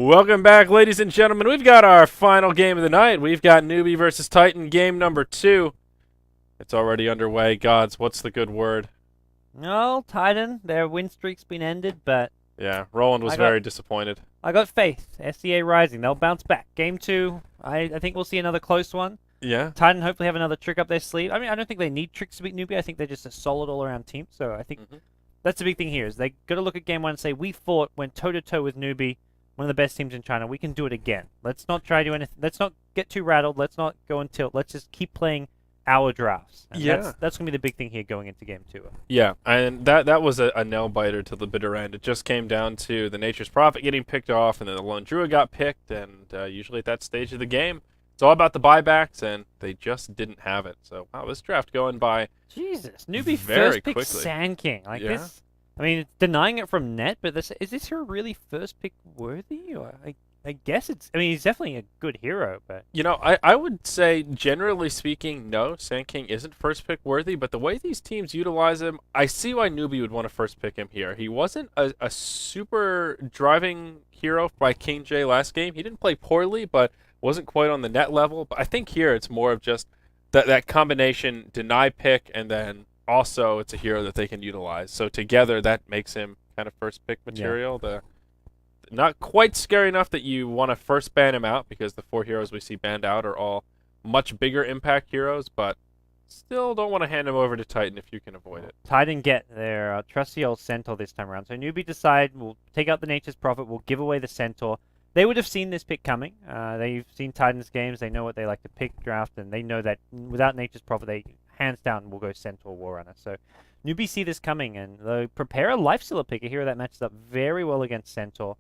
Welcome back, ladies and gentlemen. We've got our final game of the night. We've got Newbee versus Titan, game number 2. It's already underway. Gods, what's the good word? No, Titan, their win streak's been ended, but Yeah, Roland was very disappointed. I got faith. SCA Rising, they'll bounce back. Game 2, I think we'll see another close one. Yeah. Titan hopefully have another trick up their sleeve. I mean, I don't think they need tricks to beat Newbee. I think they're just a solid all-around team. So I think that's the big thing here is they got to look at game 1 and say, we fought, went toe-to-toe with Newbee, one of the best teams in China. We can do it again. Let's not try to do anything. Let's not get too rattled. Let's not go and tilt. Let's just keep playing our drafts. And that's going to be the big thing here going into game 2. Yeah, and that was a nail-biter to the bitter end. It just came down to the Nature's Prophet getting picked off, and then the Lone Druid got picked, and usually at that stage of the game, it's all about the buybacks, and they just didn't have it. So, wow, this draft going by Jesus, Newbee very first pick quickly. Sand King. Like this, I mean, it's denying it from net, but is this hero really first pick worthy? Or I guess it's. I mean, he's definitely a good hero, but you know, I would say generally speaking, no, Sand King isn't first pick worthy. But the way these teams utilize him, I see why Newbee would want to first pick him here. He wasn't a super driving hero by King J last game. He didn't play poorly, but wasn't quite on the net level. But I think here it's more of just that combination deny pick, and then also it's a hero that they can utilize. So together that makes him kind of first pick material. Yeah. Not quite scary enough that you want to first ban him out, because the 4 heroes we see banned out are all much bigger impact heroes, but still don't want to hand him over to Titan if you can avoid it. Titan get their trusty old Centaur this time around. So Newbee decide we'll take out the Nature's Prophet, we'll give away the Centaur. They would have seen this pick coming. They've seen Titan's games, they know what they like to pick, draft, and they know that without Nature's Prophet, they hands down will go Centaur Warrunner. So Newbee see this coming, and they prepare a Lifestealer pick, a hero that matches up very well against Centaur.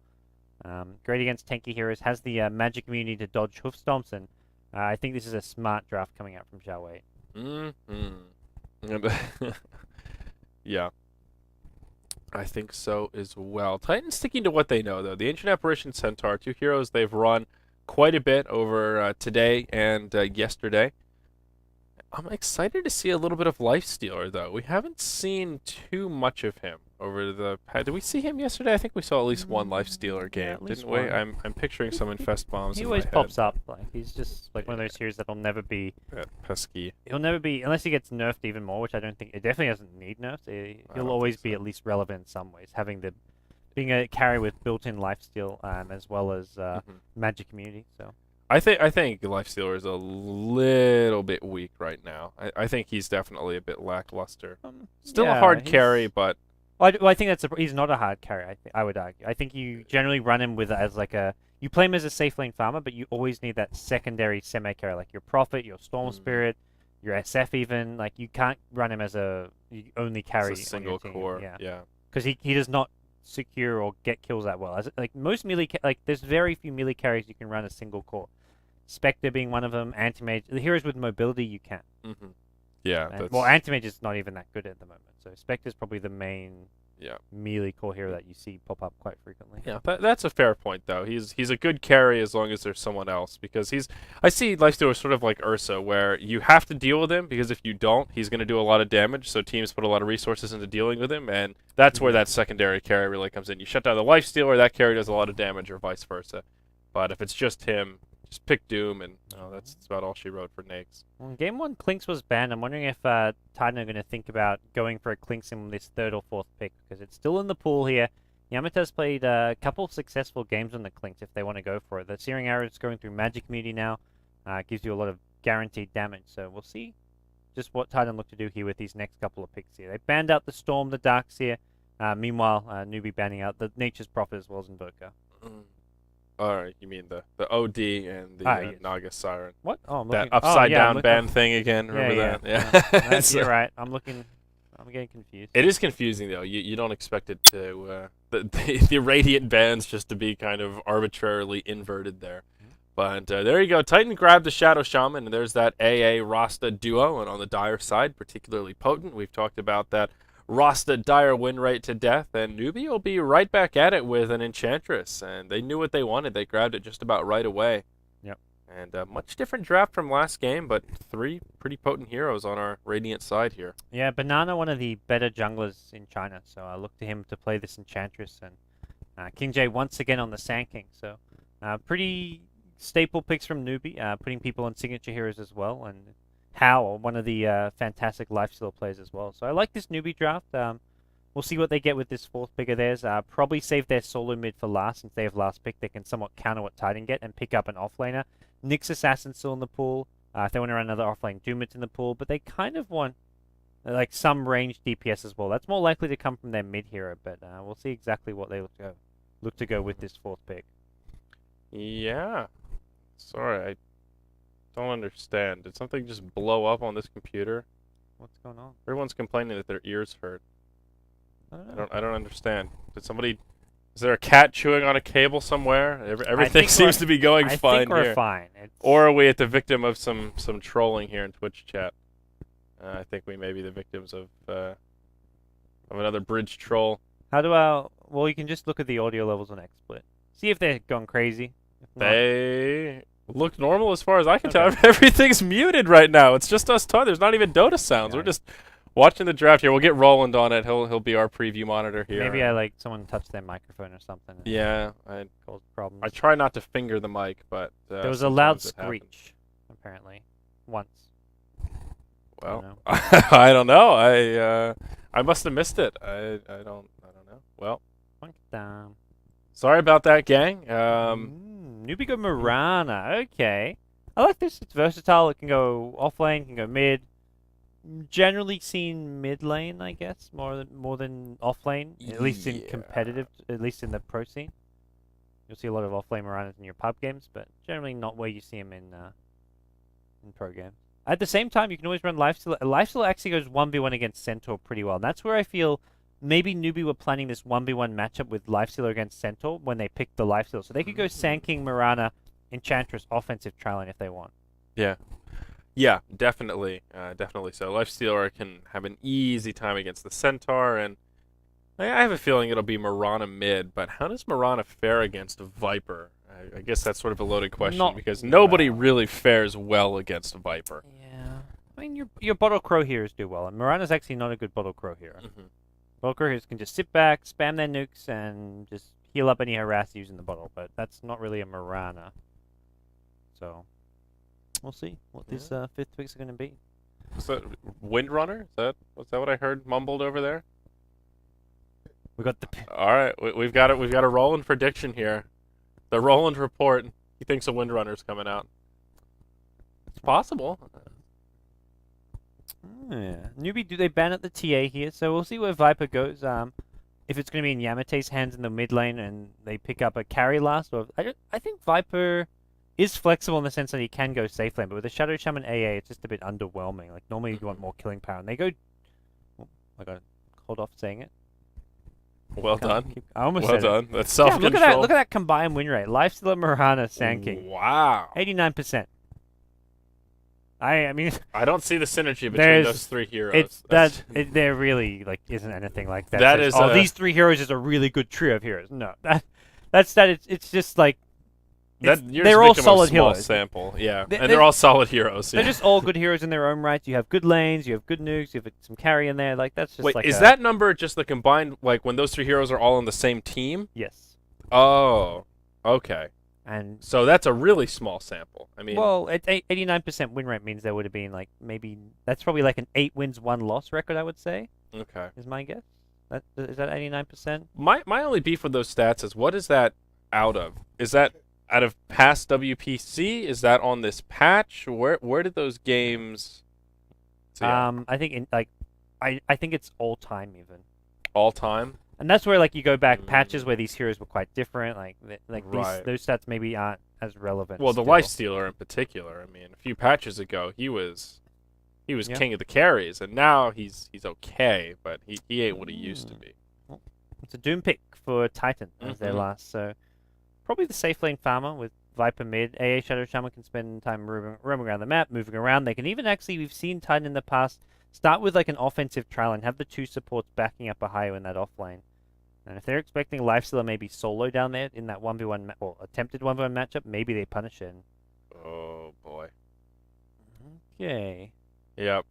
Great against tanky heroes, has the magic immunity to dodge hoof stomps, and I think this is a smart draft coming out from Xiao Wei. Yeah, I think so as well. Titan's sticking to what they know, though. The Ancient Apparition Centaur, 2 heroes they've run quite a bit over today and yesterday. I'm excited to see a little bit of Lifestealer, though. We haven't seen too much of him over the past. Did we see him yesterday? I think we saw at least one Lifestealer game, didn't we? I'm picturing some Infest Bombs He in always my pops head. up. Like he's just like one of those heroes that'll never be. Pesky. He'll never be, unless he gets nerfed even more, which I don't think. It definitely doesn't need nerfs. He'll always be at least relevant in some ways, being a carry with built-in lifesteal as well as magic immunity. So. I think Lifestealer is a little bit weak right now. I think he's definitely a bit lackluster. Still a hard carry, but I think he's not a hard carry. I would argue. I think you generally run him with as like you play him as a safe lane farmer, but you always need that secondary semi carry, like your Prophet, your Storm Spirit, your SF even. Like you can't run him as you only carry it's a single core. Yeah. Because he does not secure or get kills that well. Like most melee, there's very few melee carries you can run a single core. Spectre being one of them, Anti-Mage. The heroes with mobility you can. Yeah. Well, Anti-Mage is not even that good at the moment. So Spectre is probably the main melee core hero that you see pop up quite frequently. Yeah, that's a fair point, though. He's a good carry as long as there's someone else, because I see Lifestealer sort of like Ursa, where you have to deal with him, because if you don't, he's going to do a lot of damage, so teams put a lot of resources into dealing with him, and that's where that secondary carry really comes in. You shut down the Lifestealer, that carry does a lot of damage, or vice versa. But if it's just him, just pick Doom, and that's about all she wrote for Nakes. Well, Game 1, Clinks was banned. I'm wondering if Titan are going to think about going for a Clinks in this 3rd or 4th pick, because it's still in the pool here. Yamata's played a couple of successful games on the Clinks if they want to go for it. The Searing Arrow is going through Magic Immunity now. Gives you a lot of guaranteed damage, so we'll see just what Titan look to do here with these next couple of picks here. They banned out the Storm, the Darks here. Meanwhile, Newbee banning out the Nature's Prophet as well as Invoker. Alright, you mean the OD and the Naga Siren. What? Oh, I'm that upside-down band thing again, remember that? Yeah. You're right. I'm getting confused. It is confusing, though. You don't expect it to, the Radiant bands just to be kind of arbitrarily inverted there. But there you go. Titan grabbed the Shadow Shaman, and there's that AA Rasta duo, and on the Dire side, particularly potent. We've talked about that Rasta Dire win rate to death, and Newbee will be right back at it with an Enchantress, and they knew what they wanted. They grabbed it just about right away. Yep. And a much different draft from last game, but 3 pretty potent heroes on our Radiant side here. Yeah, Banana, one of the better junglers in China, so I look to him to play this Enchantress, and King J once again on the Sand King, so Pretty staple picks from Newbee, putting people on signature heroes as well, and Howell, one of the fantastic lifesteal players as well. So I like this Newbie draft. We'll see what they get with this fourth pick of theirs. Probably save their solo mid for last, since they have last pick. They can somewhat counter what Titan get and pick up an offlaner. Nyx Assassin still in the pool. If they want to run another offlane, Doom's in the pool, but they kind of want like some range DPS as well. That's more likely to come from their mid hero, but we'll see exactly what they look to go with this fourth pick. Yeah. Sorry, I don't understand. Did something just blow up on this computer? What's going on? Everyone's complaining that their ears hurt. I don't know. I don't understand. Did somebody? Is there a cat chewing on a cable somewhere? Everything seems to be going fine I think we're here. fine. Or are we at the victim of some trolling here in Twitch chat? I think we may be the victims of another bridge troll. How do I? Well, you can just look at the audio levels on XSplit. See if they're gone crazy. If not, They look normal as far as I can Okay. tell. Everything's muted right now. It's just us talking. There's not even Dota sounds. Yeah. We're just watching the draft here. We'll get Roland on it. He'll be our preview monitor here. maybe I like someone touched their microphone or something. And Yeah, I caused problems. try not to finger the mic, but There was a loud sometimes it happens. screech, apparently, once. Well, I don't know. I must have missed it. I don't know. Well, Funk down. sorry about that, gang. Newbie go Mirana. Okay. I like this. It's versatile. It can go off lane, can go mid. Generally seen mid lane, I guess, more than off lane. At least in Yeah. competitive, at least in the pro scene. You'll see a lot of off lane Miranas in your pub games, but generally not where you see them in pro games. At the same time, you can always run Lifesteal. Lifesteal actually goes 1v1 against Centaur pretty well. And that's where I feel maybe Newbie were planning this 1v1 matchup with Lifestealer against Centaur when they picked the Lifesteal. So they could go Sand King, Mirana, Enchantress, offensive Trallin if they want. Yeah, definitely, definitely so. Lifestealer can have an easy time against the Centaur, and I have a feeling it'll be Mirana mid. But how does Mirana fare against Viper? I guess that's sort of a loaded question Not because nobody well. really fares well against Viper. Yeah. I mean, your Bottle Crow heroes do well, and Mirana's actually not a good Bottle Crow hero. Bottle Crow heroes can just sit back, spam their nukes, and just heal up any harass using the bottle, but that's not really a Mirana. So, we'll see what these fifth picks are going to be. So, Windrunner? Was that what I heard mumbled over there? We got the All right, we've got it. We've got a Roland prediction here. The Roland report. He thinks a Windrunner's coming out. It's possible. yeah. Newbie, do they ban at the TA here? So we'll see where Viper goes. If it's going to be in Yamate's hands in the mid lane and they pick up a carry last, or I think Viper is flexible in the sense that he can go safe lane, but with the Shadow Shaman AA, it's just a bit underwhelming. Like normally you want more killing power, and they go. Oh, I got to hold off saying it. Well done. I almost Well said it. done. That's Yeah, self-control. look at that combined win rate. Lifestealer, Mirana, Sand King, Wow. 89%. I mean, I don't see the synergy between There's- those three heroes. it's there really like isn't anything like that. That says, is these three heroes is a really good trio of heroes. No, that's it's just like you're they're just all victim of a solid small heroes. sample. Yeah, They- and they're- they're all solid heroes. They're Yeah. just all good heroes in their own right. You have good lanes, you have good nukes, you have some carry in there. Like that's just Wait, like is that number just the combined, like when those three heroes are all on the same team? yes? Oh, okay. And So that's a really small sample. I mean, well, at 89% win rate means there would have been like maybe that's probably like an 8 wins 1 loss record. I would say okay. is my guess. Is that 89%? My only beef with those stats is what is that out of? Is that out of past WPC? Is that on this patch? Where did those games? So, yeah, I think I think it's all time even. all time. And that's where like you go back patches where these heroes were quite different. Like Right. those stats maybe aren't as relevant. Well, the still. Lifestealer in particular. I mean, a few patches ago, he was Yeah. king of the carries, and now he's okay, but he ain't what he used to be. It's a Doom pick for Titan as their Mhm. last. So probably the safe lane farmer with Viper mid. AA Shadow Shaman can spend time roaming around the map, moving around. They can even actually, we've seen Titan in the past, start with like an offensive trial and have the two supports backing up a higher in that off lane. And if they're expecting Lifestealer maybe solo down there in that 1v1 or attempted 1v1 matchup, maybe they punish it. Oh boy. Okay. Yep.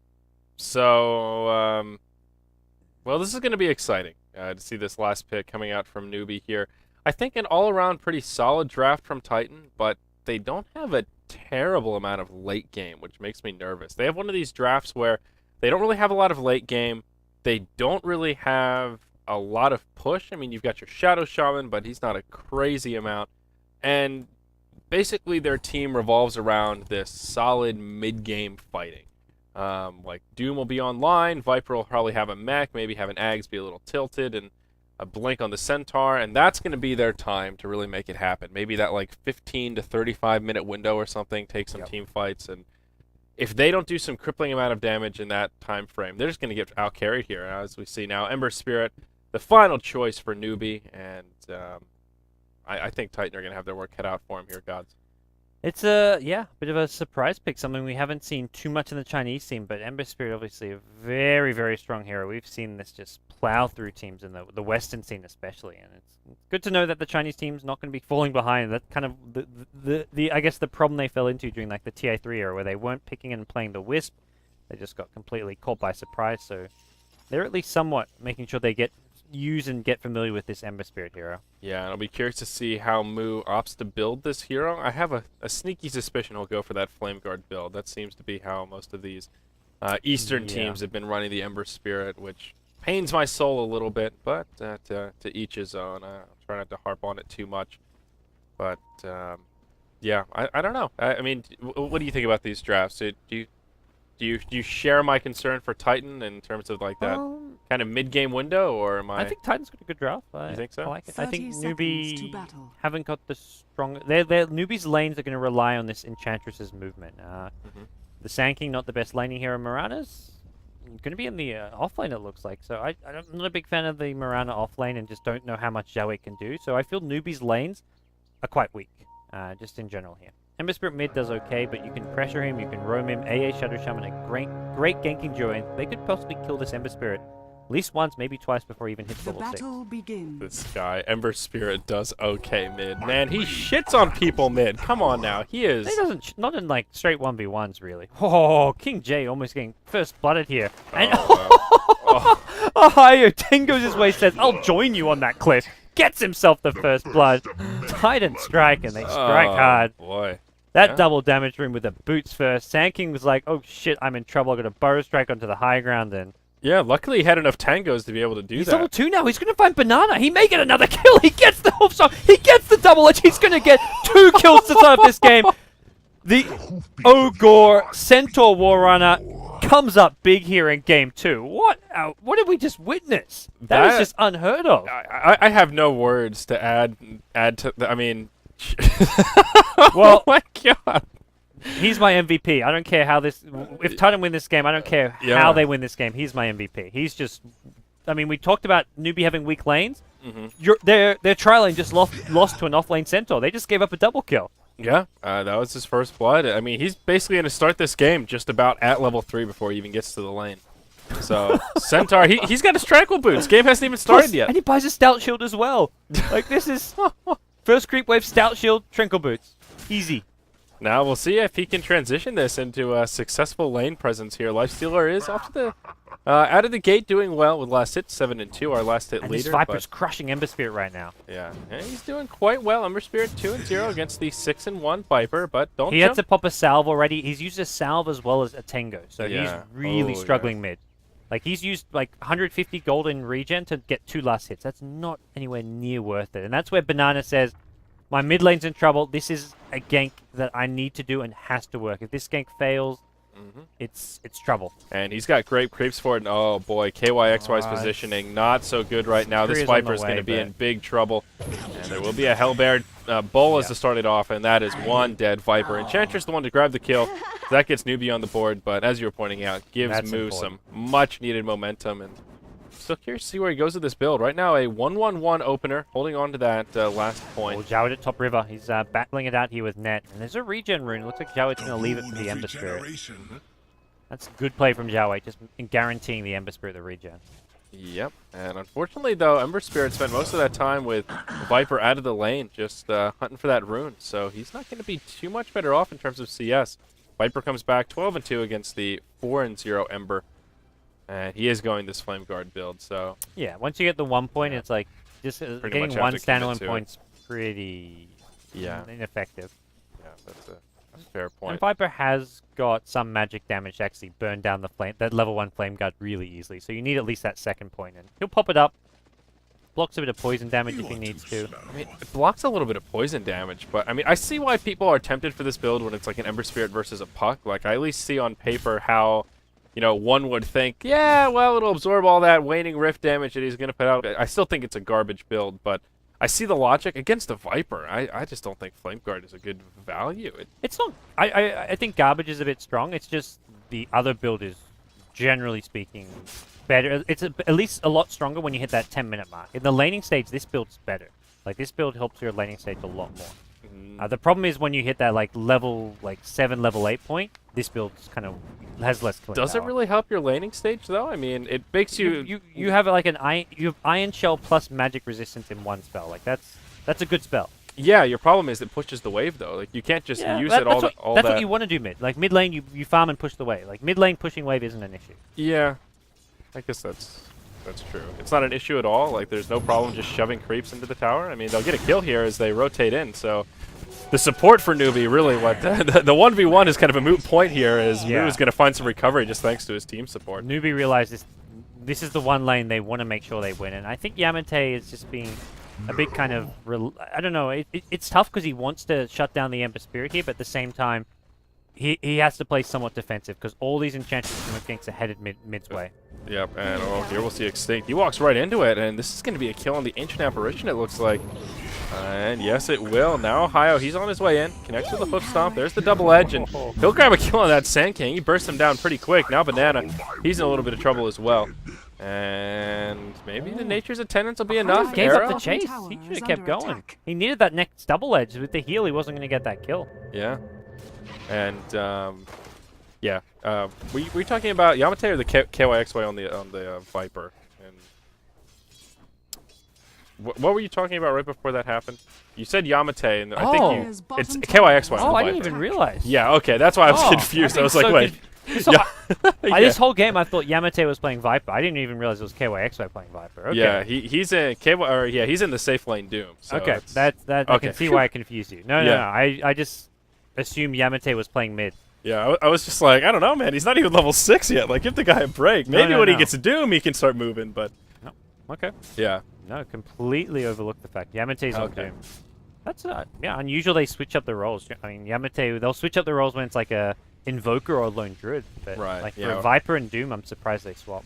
So, well, this is going to be exciting to see this last pick coming out from Newbee here. I think an all-around pretty solid draft from Titan, but they don't have a terrible amount of late game, which makes me nervous. They have one of these drafts where they don't really have a lot of late game. They don't really have a lot of push. I mean, you've got your Shadow Shaman, but he's not a crazy amount. And basically their team revolves around this solid mid-game fighting. Like Doom will be online, Viper will probably have a mech, maybe have an Ags be a little tilted, and a blink on the Centaur, and that's going to be their time to really make it happen. Maybe that like 15 to 35 minute window or something, take some team fights, and if they don't do some crippling amount of damage in that time frame, they're just going to get out-carried here, as we see now. Ember Spirit, the final choice for Newbee, and I think Titan are going to have their work cut out for him here, Gods. It's a bit of a surprise pick, something we haven't seen too much in the Chinese scene, but Ember Spirit obviously a very, very strong hero. We've seen this just plow through teams in the Western scene especially, and it's good to know that the Chinese team's not going to be falling behind. That's kind of the I guess the problem they fell into during like the TA3 era, where they weren't picking and playing the Wisp. They just got completely caught by surprise, so they're at least somewhat making sure they use and get familiar with this Ember Spirit hero. Yeah, and I'll be curious to see how Mu opts to build this hero. I have a sneaky suspicion he'll go for that Flame Guard build. That seems to be how most of these Eastern teams have been running the Ember Spirit, which pains my soul a little bit, but to each his own. I'll try not to harp on it too much. But, yeah, I don't know. I mean, what do you think about these drafts? Do you share my concern for Titan in terms of like that kind of mid-game window, or am I? I think Titan's got a good draft. You think so? I like it. I think Newbee haven't got the strong. Newbee's lanes are going to rely on this Enchantress's movement. The Sand King, not the best laning hero. Mirana's going to be in the off lane, it looks like. So I'm not a big fan of the Mirana off lane, and just don't know how much Zhao can do. So I feel Newbee's lanes are quite weak, just in general here. Ember Spirit mid does okay, but you can pressure him, you can roam him. AA Shadow Shaman, a great ganking duo, and they could possibly kill this Ember Spirit at least once, maybe twice before he even hits level 6. Begins. This guy, Ember Spirit, does okay mid. Man, he shits on people mid. Come on now, he is. He doesn't, not in like straight 1v1s really. Oh, King J almost getting first blooded here. And Ten goes his way, says, "I'll join you on that cliff." Gets himself the first blood. Titan strike, and they strike hard. Boy. That double damage room with the boots first. Sand King was like, "Oh shit, I'm in trouble. I got a burrow strike onto the high ground." And yeah, luckily he had enough tangos to be able to do he's that. level 2 now. He's going to find Banana. He may get another kill. He gets the hoof shot. He gets the double edge. He's going to get 2 kills to start this game. The Ogre Centaur Warrunner comes up big here in game 2. What did we just witness? That is just unheard of. I have no words to add to. I mean, well, oh my god. He's my MVP. I don't care how this. If Titan win this game, I don't care how they win this game. He's my MVP. He's just. I mean, we talked about Newbee having weak lanes. Their tri lane just lost to an off lane Centaur. They just gave up a double kill. Yeah, that was his first blood. I mean, he's basically going to start this game just about at level 3 before he even gets to the lane. So Centaur, he's got his tranquil boots. Game hasn't even started yet. And he buys a stout shield as well. Like, this is first creep wave, stout shield, tranquil boots. Easy. Now we'll see if he can transition this into a successful lane presence here. Lifestealer is off to the out of the gate doing well with last hit 7-2, our last hit and leader. This Viper's crushing Ember Spirit right now. Yeah, and he's doing quite well. Ember Spirit 2-0 against the 6-1 Viper, but don't He had to pop a salve already. He's used a salve as well as a Tango, so he's really struggling mid. Like, he's used like 150 gold in regen to get 2 last hits. That's not anywhere near worth it. And that's where Banana says, my mid lane's in trouble. This is a gank that I need to do and has to work. If this gank fails, it's trouble. And he's got great creeps for it. And oh boy, KYXY's positioning not so good right now. This Viper is going to be in big trouble. And there will be a Hellbear Bolas to start it off, and that is one dead Viper. Enchantress the one to grab the kill. That gets Newbee on the board, but as you were pointing out, gives Mu some much needed momentum. And still curious to see where he goes with this build. Right now, a 1-1-1 opener, holding on to that last point. Oh, Zhao at top river. He's battling it out here with Net. And there's a regen rune. Looks like Zhao going to leave it for the Ember Spirit. That's a good play from Zhao, just guaranteeing the Ember Spirit the regen. Yep. And unfortunately, though, Ember Spirit spent most of that time with Viper out of the lane, just hunting for that rune. So he's not going to be too much better off in terms of CS. Viper comes back 12-2 against the 4-0 Ember. And he is going this Flame Guard build, so... Yeah, once you get the 1 point, it's like, Just Pretty much getting have one to commit standalone to it. point's pretty ineffective. Yeah, that's a fair point. And Viper has got some magic damage to actually burn down the flame, that level 1 flame guard really easily. So you need at least that second point, and he'll pop it up. Blocks a bit of poison damage if he needs to. I mean, it blocks a little bit of poison damage, but I mean, I see why people are tempted for this build when it's like an Ember Spirit versus a Puck. Like, I at least see on paper how, you know, one would think, yeah, well, it'll absorb all that waning rift damage that he's going to put out. I still think it's a garbage build, but I see the logic against the Viper. I just don't think Flame Guard is a good value. It's not. I think garbage is a bit strong. It's just the other build is, generally speaking, better. It's at least a lot stronger when you hit that 10-minute mark. In the laning stage, this build's better. Like, this build helps your laning stage a lot more. The problem is when you hit that level 7, level 8 point, this build's kind of has less killing Does it power. really help your laning stage though? I mean, it makes You have like you have Iron Shell plus magic resistance in one spell. Like that's a good spell. Yeah, your problem is it pushes the wave though. Like, you can't just use it all. That's what you want to do mid. Like mid lane, you farm and push the wave. Like mid lane pushing wave isn't an issue. Yeah, I guess that's true. It's not an issue at all. Like, there's no problem just shoving creeps into the tower. I mean, they'll get a kill here as they rotate in. So the support for Newbee, really, what the 1v1 is kind of a moot point here, as Newbee's going to find some recovery just thanks to his team support. Newbee realized this is the one lane they want to make sure they win, and I think Yamate is just being a bit kind of I don't know. It's tough because he wants to shut down the Ember Spirit here, but at the same time, he has to play somewhat defensive because all these enchantments from Ganks are headed mid's way. Yep, and here we'll see Extinct. He walks right into it, and this is going to be a kill on the Ancient Apparition, it looks like. And yes, it will. Now Ohio, he's on his way in. Connects with the Hoof Stomp. There's the double edge, and he'll grab a kill on that Sand King. He bursts him down pretty quick. Now Banana, he's in a little bit of trouble as well. And maybe the Nature's Attendants will be enough. Gave Arrow? up the chase. He should have kept going. He needed that next double edge. With the heal, he wasn't going to get that kill. Yeah. And yeah, we talking about Yamate or the KYXY on the Viper? And what were you talking about right before that happened? You said Yamate, and I think it's KYXY. Oh, on the I Viper. didn't even realize. Yeah, okay, that's why I was confused. I was like, so wait. So Yeah. this whole game, I thought Yamate was playing Viper. I didn't even realize it was KYXY playing Viper. Okay. Yeah, he's in he's in the safe lane Doom. So okay, that's I can see why I confused you. No, I just assumed Yamate was playing mid. Yeah, I was just like, I don't know, man. He's not even level 6 yet. Like, give the guy a break. Maybe when he gets to Doom, he can start moving, but... No. Okay. Yeah. No, completely overlooked the fact. Yamate's on Doom. That's, unusual they switch up the roles. I mean, Yamate, they'll switch up the roles when it's like a Invoker or a Lone Druid, but like for a Viper and Doom, I'm surprised they swap.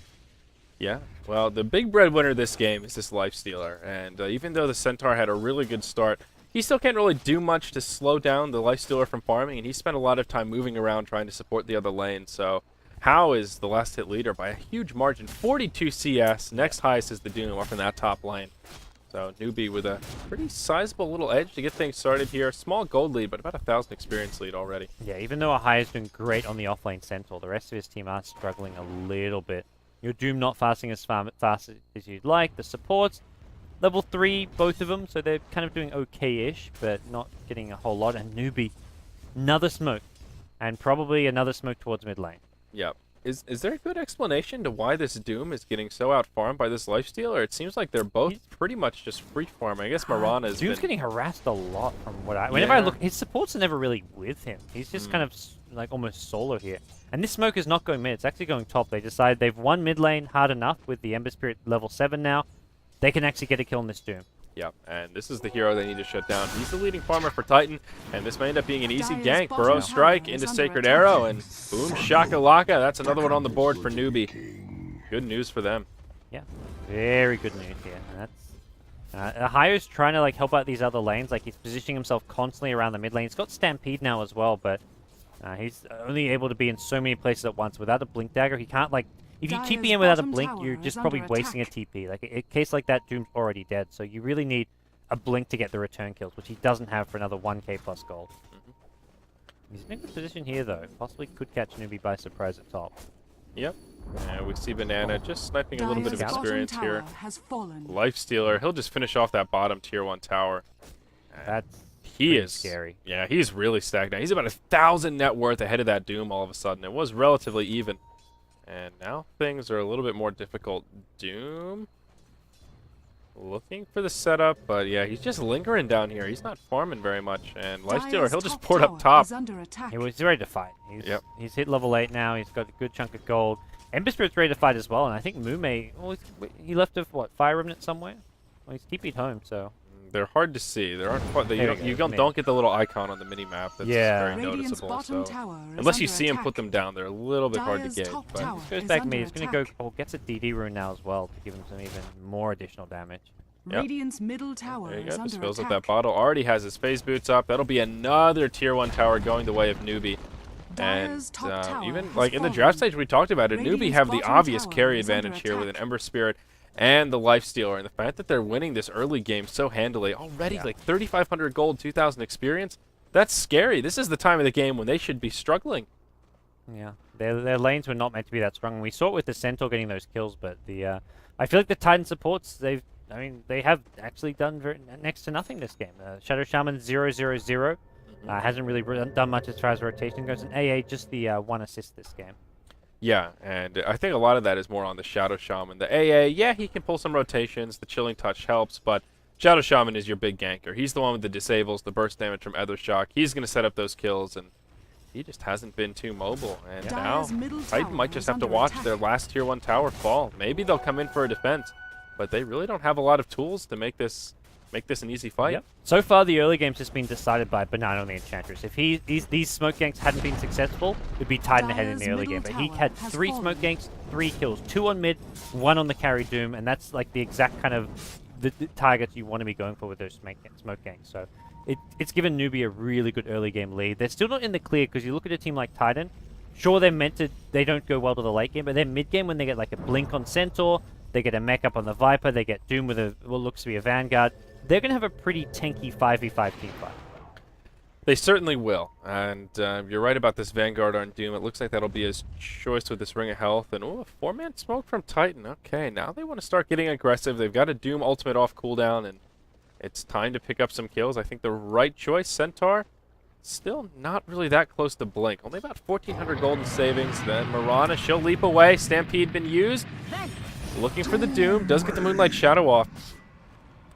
Yeah. Well, the big breadwinner this game is this Lifestealer, and even though the Centaur had a really good start, he still can't really do much to slow down the Lifestealer from farming, and he spent a lot of time moving around trying to support the other lane. So How is the last hit leader by a huge margin, 42 CS. Next highest is the Doom up in that top lane. So Newbee with a pretty sizable little edge to get things started here. Small gold lead, but about 1,000 experience lead already. Yeah, even though Ahaya's doing great on the offlane Centaur, the rest of his team are struggling a little bit. Your Doom not fasting as fast as you'd like. The supports, level 3, both of them, so they're kind of doing okay-ish, but not getting a whole lot. And Newbee, another smoke, and probably another smoke towards mid lane. Yep. Is there a good explanation to why this Doom is getting so out-farmed by this Lifestealer? It seems like they're both pretty much just free-farming. I guess Marana is. Doom's getting harassed a lot from what whenever I look, his supports are never really with him. He's just kind of like almost solo here. And this smoke is not going mid, it's actually going top. They decide they've won mid lane hard enough with the Ember Spirit level 7 now. They can actually get a kill on this Doom. Yep, and this is the hero they need to shut down. He's the leading farmer for Titan, and this may end up being an easy gank. Burrow Strike into Sacred Arrow, and boom, shakalaka. That's another one on the board for Newbee. Good news for them. Yeah, very good news here. And that's Ahaya's trying to like help out these other lanes. Like he's positioning himself constantly around the mid lane. He's got Stampede now as well, but he's only able to be in so many places at once without a Blink Dagger. He can't like. If you TP in without a blink, you're just probably wasting a TP. Like, in a case like that, Doom's already dead, so you really need a blink to get the return kills, which he doesn't have for another 1k plus gold. He's in a good position here, though. Possibly could catch Newbee by surprise at top. Yep. And we see Banana just sniping a little bit of experience here. Lifestealer, he'll just finish off that bottom tier 1 tower. He is scary. Yeah, he's really stacked now. He's about 1,000 net worth ahead of that Doom all of a sudden. It was relatively even. And now things are a little bit more difficult. Doom? Looking for the setup, but yeah, he's just lingering down here. He's not farming very much. And Lifestealer, he'll just port up top. He was ready to fight. He's hit level 8 now. He's got a good chunk of gold. Ember Spirit's ready to fight as well, and I think Moo may... Well, he left a, what, Fire Remnant somewhere? Well, he's TP'd home, so... They're hard to see. They aren't quite... You don't get the little icon on the mini-map that's very noticeable, so... Unless you see him put them down, they're a little bit hard to gauge. But this goes back to me. He's going to go... Oh, gets a DD rune now as well to give him some even more additional damage. Radiant's middle tower there you is go. Just under fills up attack. that bottle. Already has his phase boots up. That'll be another tier 1 tower going the way of Newbee. And even like in the draft stage we talked about it, Newbee have the obvious carry advantage here with an Ember Spirit and the Lifestealer. And the fact that they're winning this early game so handily, already like 3,500 gold, 2,000 experience, that's scary. This is the time of the game when they should be struggling. Yeah, their lanes were not meant to be that strong. We saw it with the Centaur getting those kills, but the I feel like the Titan supports, they have actually done next to nothing this game. Shadow Shaman 0-0-0. Hasn't really done much as far as rotation goes. And AA, just the 1 assist this game. Yeah, and I think a lot of that is more on the Shadow Shaman. The AA, yeah, he can pull some rotations. The Chilling Touch helps, but Shadow Shaman is your big ganker. He's the one with the disables, the burst damage from Ethershock. He's going to set up those kills, and he just hasn't been too mobile. And now, Titan might just have to watch their last tier 1 tower fall. Maybe they'll come in for a defense, but they really don't have a lot of tools to make this an easy fight. Yep. So far, the early game's just been decided by Banana on the Enchantress. If these smoke ganks hadn't been successful, it'd be Titan ahead in the early game. But he had 3 smoke ganks, 3 kills, 2 on mid, 1 on the carry Doom, and that's like the exact kind of the targets you want to be going for with those smoke ganks. So it's given Newbee a really good early game lead. They're still not in the clear because you look at a team like Titan. Sure, they don't go well to the late game, but then mid game when they get like a blink on Centaur, they get a mech up on the Viper, they get Doom with what looks to be a Vanguard. They're going to have a pretty tanky 5v5 team fight. They certainly will. And you're right about this Vanguard on Doom. It looks like that'll be his choice with this Ring of Health. And a 4-man smoke from Titan. Okay, now they want to start getting aggressive. They've got a Doom ultimate off cooldown, and it's time to pick up some kills. I think the right choice, Centaur, still not really that close to Blink. Only about 1,400 golden savings. Then Mirana, she'll leap away. Stampede been used. Looking for the Doom. Does get the Moonlight Shadow off.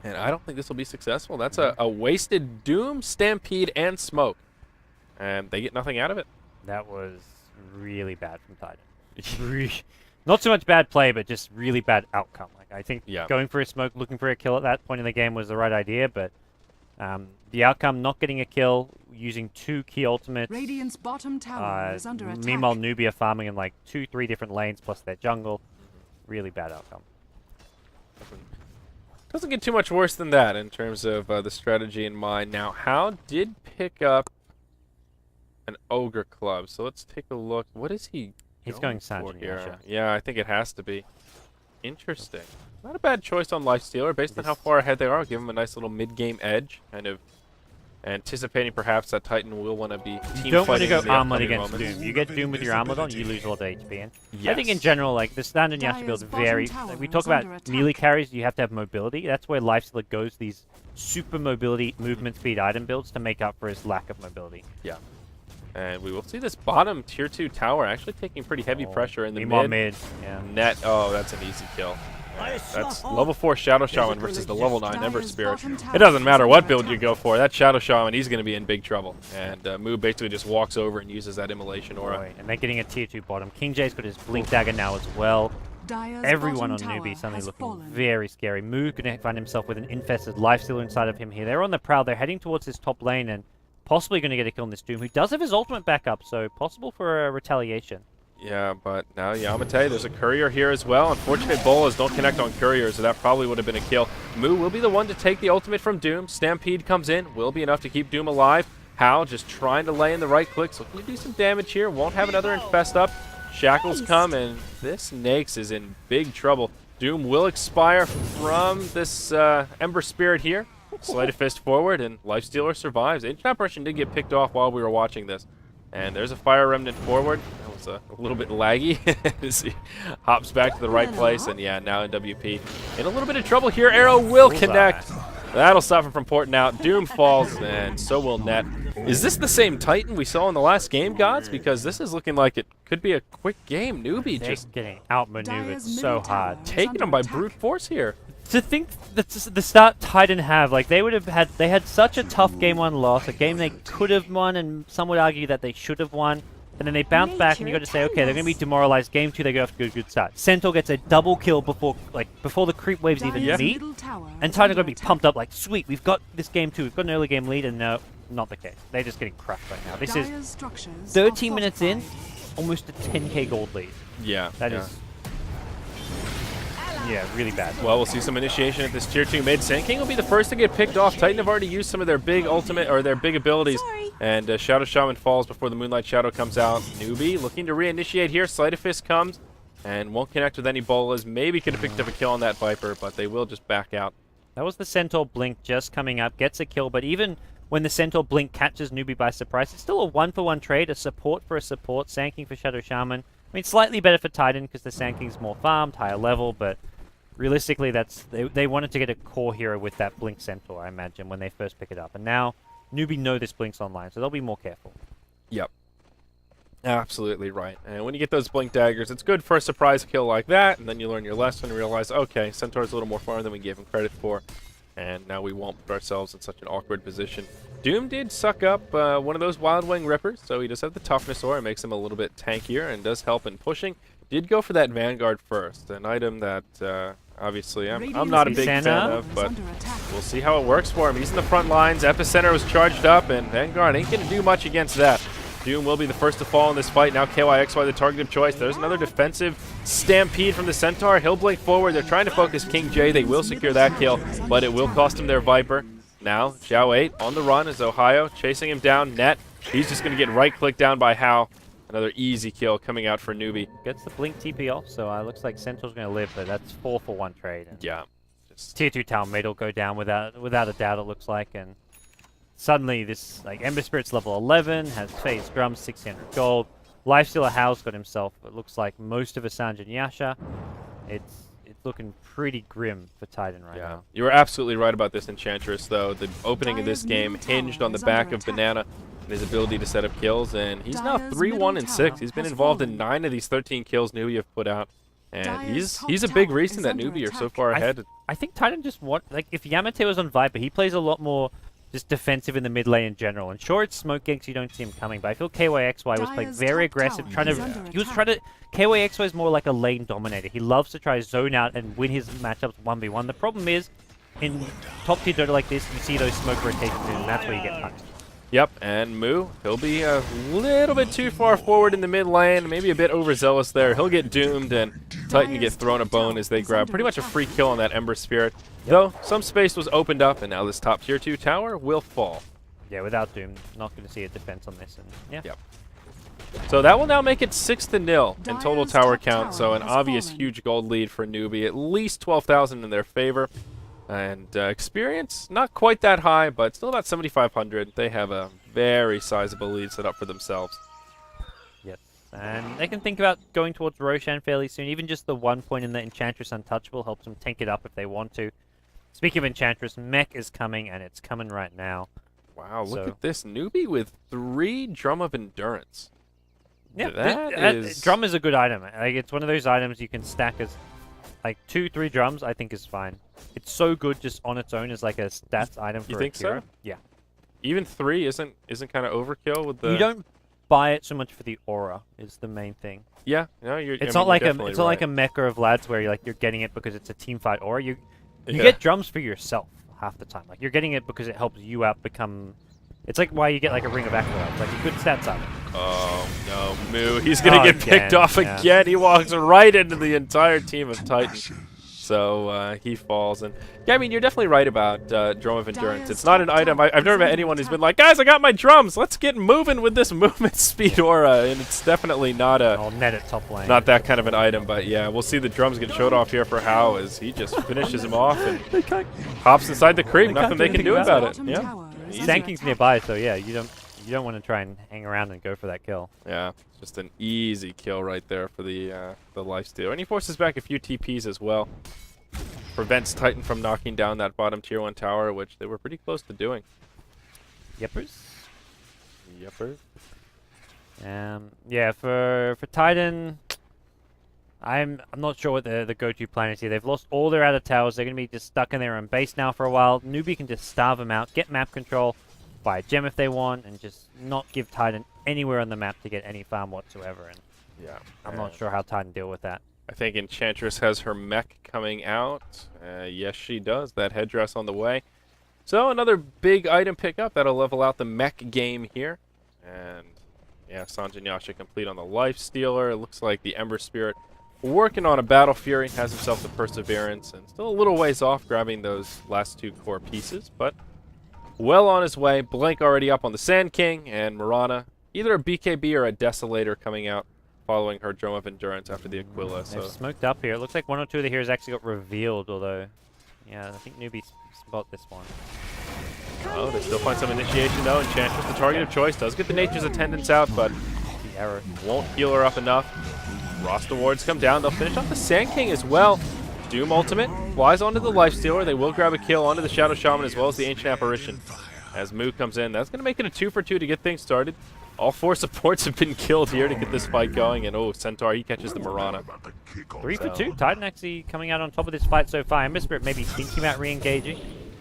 And I don't think this will be successful. That's a wasted Doom, Stampede, and Smoke. And they get nothing out of it. That was really bad from Titan. Not so much bad play, but just really bad outcome. Like I think going for a smoke, looking for a kill at that point in the game was the right idea, but the outcome, not getting a kill, using 2 key ultimates. Radiant's bottom tower is under attack. Meanwhile, Newbee are farming in like 2-3 different lanes plus their jungle. Really bad outcome. Doesn't get too much worse than that in terms of the strategy in mind. Now, How did pick up an Ogre Club. So let's take a look. What is he going for here? Yeah, I think it has to be. Interesting. Not a bad choice on Lifestealer. Based on how far ahead they are, give him a nice little mid-game edge. Kind of anticipating perhaps that Titan will want to be team fighting. You don't want to go armored against Doom. You get Doom with your armored on, you lose a lot of HP. And I think in general, like the standard Yasha build is very... Like, we talk about melee carries, you have to have mobility. That's where Lifestealer goes these super mobility movement speed item builds to make up for his lack of mobility. Yeah. And we will see this bottom tier 2 tower actually taking pretty heavy pressure in the mid. Yeah. Net. Oh, that's an easy kill. That's level 4 Shadow Shaman versus the level 9 Ember Spirit. It doesn't matter what build you go for. That Shadow Shaman, he's going to be in big trouble. And Moo basically just walks over and uses that Immolation Aura. And they're getting a tier 2 bottom. King J's got his Blink Dagger now as well. Everyone on Newbee suddenly looking very scary. Moo going to find himself with an infested Lifestealer inside of him here. They're on the prowl. They're heading towards this top lane and possibly going to get a kill on this Doom, who does have his ultimate back up, so possible for a retaliation. Yeah, but now Yamate, there's a courier here as well. Unfortunate bolas don't connect on couriers, so that probably would have been a kill. Moo will be the one to take the ultimate from Doom. Stampede comes in, will be enough to keep Doom alive. Hal just trying to lay in the right clicks, looking to do some damage here. Won't have another infest up. Shackles come, and this Naix is in big trouble. Doom will expire from this Ember Spirit here. Sleight of Fist forward, and Lifestealer survives. Ancient Apparition did get picked off while we were watching this. And there's a Fire Remnant forward. That was a little bit laggy. He hops back to the right place, and yeah, now in WP. In a little bit of trouble here. Arrow will connect. That'll stop him from porting out. Doom falls, and so will Net. Is this the same Titan we saw in the last game, Gods? Because this is looking like it could be a quick game. Newbee just getting outmaneuvered so hard. Taking him by brute force here. To think that the start Titan have, like they had such a tough game 1 loss, a game they could have won, and some would argue that they should have won. And then they bounce back, and you got to say, okay, they're going to be demoralized. Game 2, they go off to a good start. Centaur gets a double kill before the creep waves even meet, and Titan got to be pumped up like, sweet, we've got this game 2, we've got an early game lead, and no, not the case. They're just getting crushed right now. This is 13 minutes in, almost a 10k gold lead. Yeah. That is, really bad. Well, we'll see some initiation at this tier 2 mid. Sand King will be the first to get picked off. Titan have already used some of their big ultimate, or their big abilities. And Shadow Shaman falls before the Moonlight Shadow comes out. Newbee looking to reinitiate here. Sleight of Fist comes and won't connect with any bolas. Maybe could have picked up a kill on that Viper, but they will just back out. That was the Centaur Blink just coming up. Gets a kill, but even when the Centaur Blink catches Newbee by surprise, it's still a 1-for-1 trade. A support for a support. Sand King for Shadow Shaman. I mean, slightly better for Titan because the Sand King's more farmed, higher level, but realistically, they wanted to get a core hero with that Blink Centaur, I imagine, when they first pick it up. And now Newbee know this Blink's online, so they'll be more careful. Yep. Absolutely right. And when you get those Blink Daggers, it's good for a surprise kill like that, and then you learn your lesson and realize, okay, Centaur's a little more farm than we gave him credit for, and now we won't put ourselves in such an awkward position. Doom did suck up one of those Wild Wing Rippers, so he does have the toughness aura. It makes him a little bit tankier and does help in pushing. Did go for that Vanguard first, an item that obviously I'm not a big fan of, but we'll see how it works for him. He's in the front lines. Epicenter was charged up, and Vanguard ain't going to do much against that. Doom will be the first to fall in this fight. Now KYXY the target of choice. There's another defensive stampede from the Centaur. He'll blink forward. They're trying to focus King J. They will secure that kill, but it will cost him their Viper. Now, Xiao 8 on the run is Ohio chasing him down. Net. He's just going to get right-clicked down by Hao. Another easy kill coming out for Newbee. Gets the Blink TP off, so looks like Centaur's going to live, but that's 4-for-1 trade. Yeah. Tier 2 tower mid will go down without a doubt, it looks like, and suddenly this, Ember Spirit's level 11, has Phase Drums, 600 gold. Lifestealer Hao's got himself, it looks like, most of a Sanjin Yasha. It's looking pretty grim for Titan right now. You were absolutely right about this Enchantress, though. The opening of this game hinged on the back of Banana and his ability to set up kills, and he's now 3-1-6. He's been involved in 9 of these 13 kills Newbee have put out, and he's a big reason that Newbee are so far ahead. I think Titan just if Yamate was on Viper, he plays a lot more just defensive in the mid lane in general. And sure, it's smoke ganks, you don't see him coming, but I feel KYXY was playing very aggressive, KYXY is more like a lane dominator. He loves to try zone out and win his matchups 1v1. The problem is, in top tier Dota like this, you see those smoke rotations, and that's where you get punished. Yep, and Moo, he'll be a little bit too far forward in the mid lane, maybe a bit overzealous there. He'll get doomed, and Titan gets thrown a bone as they grab pretty much a free kill on that Ember Spirit. Though, some space was opened up, and now this top tier 2 tower will fall. Yeah, without Doom, not going to see a defense on this. And yeah. Yep. So that will now make it 6-0 in total tower count, so an obvious huge gold lead for Newbee, at least 12,000 in their favor. And experience, not quite that high, but still about 7,500. They have a very sizable lead set up for themselves. Yes, and they can think about going towards Roshan fairly soon. Even just the 1 point in the Enchantress Untouchable helps them tank it up if they want to. Speaking of Enchantress, Mech is coming, and it's coming right now. Wow, look at this. Newbee with 3 Drum of Endurance. Yeah, Drum is a good item. It's one of those items you can stack as 2-3 drums, I think is fine. It's so good just on its own as a stats item for You think so? Yeah. Even 3 isn't kind of overkill with the... You don't buy it so much for the aura is the main thing. Yeah, no, you're. It's not like a Mecha of Lads where you're getting it because it's a team fight aura. You get drums for yourself half the time. You're getting it because it helps you out become. It's like why you get a Ring of Acolytes, a good stats item. Oh no, Moo! He's gonna get picked off again. He walks right into the entire team of Titan. So he falls, and yeah, I mean you're definitely right about Drum of Endurance. It's not an item. I've never met anyone who's been like, guys, I got my drums. Let's get moving with this movement speed aura, and it's definitely not a. I'll net it top lane. Not that kind of an item, but yeah, we'll see the drums get showed off here for Hao as he just finishes him off and hops inside the creep. Nothing they can do about it. Yeah. Sand King's nearby, so yeah, you don't want to try and hang around and go for that kill. Yeah, just an easy kill right there for the lifesteal. And he forces back a few TPs as well. Prevents Titan from knocking down that bottom tier 1 tower, which they were pretty close to doing. Yepers. Yepper. Yeah, for Titan, I'm not sure what the go-to plan is here. They've lost all their outer towers. They're going to be just stuck in their own base now for a while. Newbee can just starve them out, get map control, buy a gem if they want, and just not give Titan anywhere on the map to get any farm whatsoever. And Yeah. I'm not sure how Titan deal with that. I think Enchantress has her mech coming out. Yes, she does. That headdress on the way. So another big item pickup that'll level out the mech game here. And yeah, Sanjay and Yasha complete on the Life Stealer. It looks like the Ember Spirit working on a Battle Fury, has himself the Perseverance, and still a little ways off grabbing those last 2 core pieces, but well on his way. Blink already up on the Sand King, and Mirana, either a BKB or a Desolator coming out following her Drum of Endurance after the Aquila. They've So smoked up here. It looks like 1 or 2 of the heroes actually got revealed, although, yeah, I think Newbie spot this one. oh, they still find some initiation though. Enchantress, the target of choice, does get the Nature's Attendance out, but The error. won't heal her up enough. Roster wards come down. They'll finish off the Sand King as well. Doom ultimate flies onto the Life Stealer. They will grab a kill onto the Shadow Shaman as well as the Ancient Apparition. As Moo comes in, that's going to make it a 2 for 2 to get things started. All 4 supports have been killed here to get this fight going, and oh, Centaur, he catches the Mirana. 3 for 2. Titan actually coming out on top of this fight so far. Ember Spirit maybe thinking about re-engaging.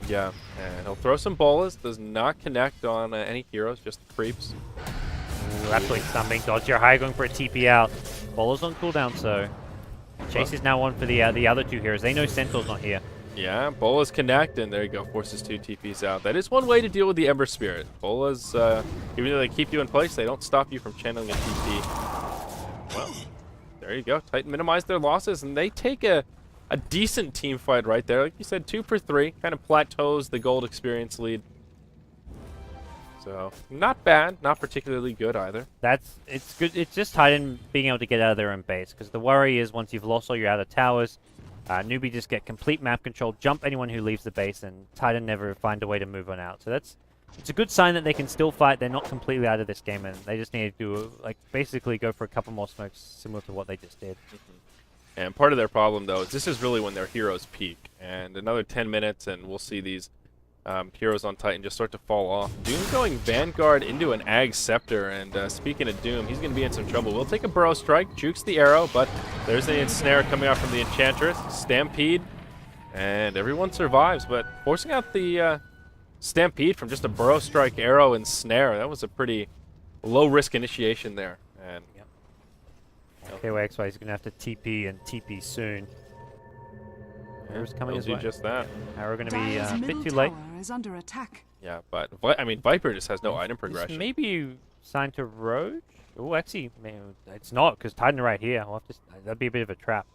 Yeah, and he'll throw some bolas. Does not connect on any heroes, just the creeps. Ooh, absolutely stumping. Dodge your high, going for a TP out. Bowler's on cooldown, so Chase is now on for the other 2 heroes. They know Centaur's not here. Yeah, bolas connect, and there you go, forces 2 TPs out. That is one way to deal with the Ember Spirit. Bolas, even though they keep you in place, they don't stop you from channeling a TP. Well, there you go. Titan minimize their losses, and they take a decent team fight right there. Like you said, 2 for 3, kind of plateaus the gold experience lead. So, not bad, not particularly good either. It's good. It's just Titan being able to get out of their own base, because the worry is once you've lost all your outer towers, Newbie just get complete map control, jump anyone who leaves the base, and Titan never find a way to move on out. So it's a good sign that they can still fight. They're not completely out of this game, and they just need to do basically go for a couple more smokes, similar to what they just did. And part of their problem, though, is this is really when their heroes peak. And another 10 minutes, and we'll see these heroes on Titan just start to fall off. Doom going Vanguard into an Ag Scepter, and speaking of Doom, he's going to be in some trouble. We'll take a Burrow Strike, jukes the arrow, but there's the Ensnare coming out from the Enchantress. Stampede, and everyone survives, but forcing out the Stampede from just a Burrow Strike, arrow, and Snare, that was a pretty low-risk initiation there. And Okay, well, XY is going to have to TP and TP soon. Arrow's coming as well. just that. Arrow going to be Dire's a bit middle too late. tower is under attack. Yeah, but I mean, Viper just has no item progression. Maybe signed to Roach? Oh, actually, man, it's not, because Titan right here. We'll have to, that'd be a bit of a trap.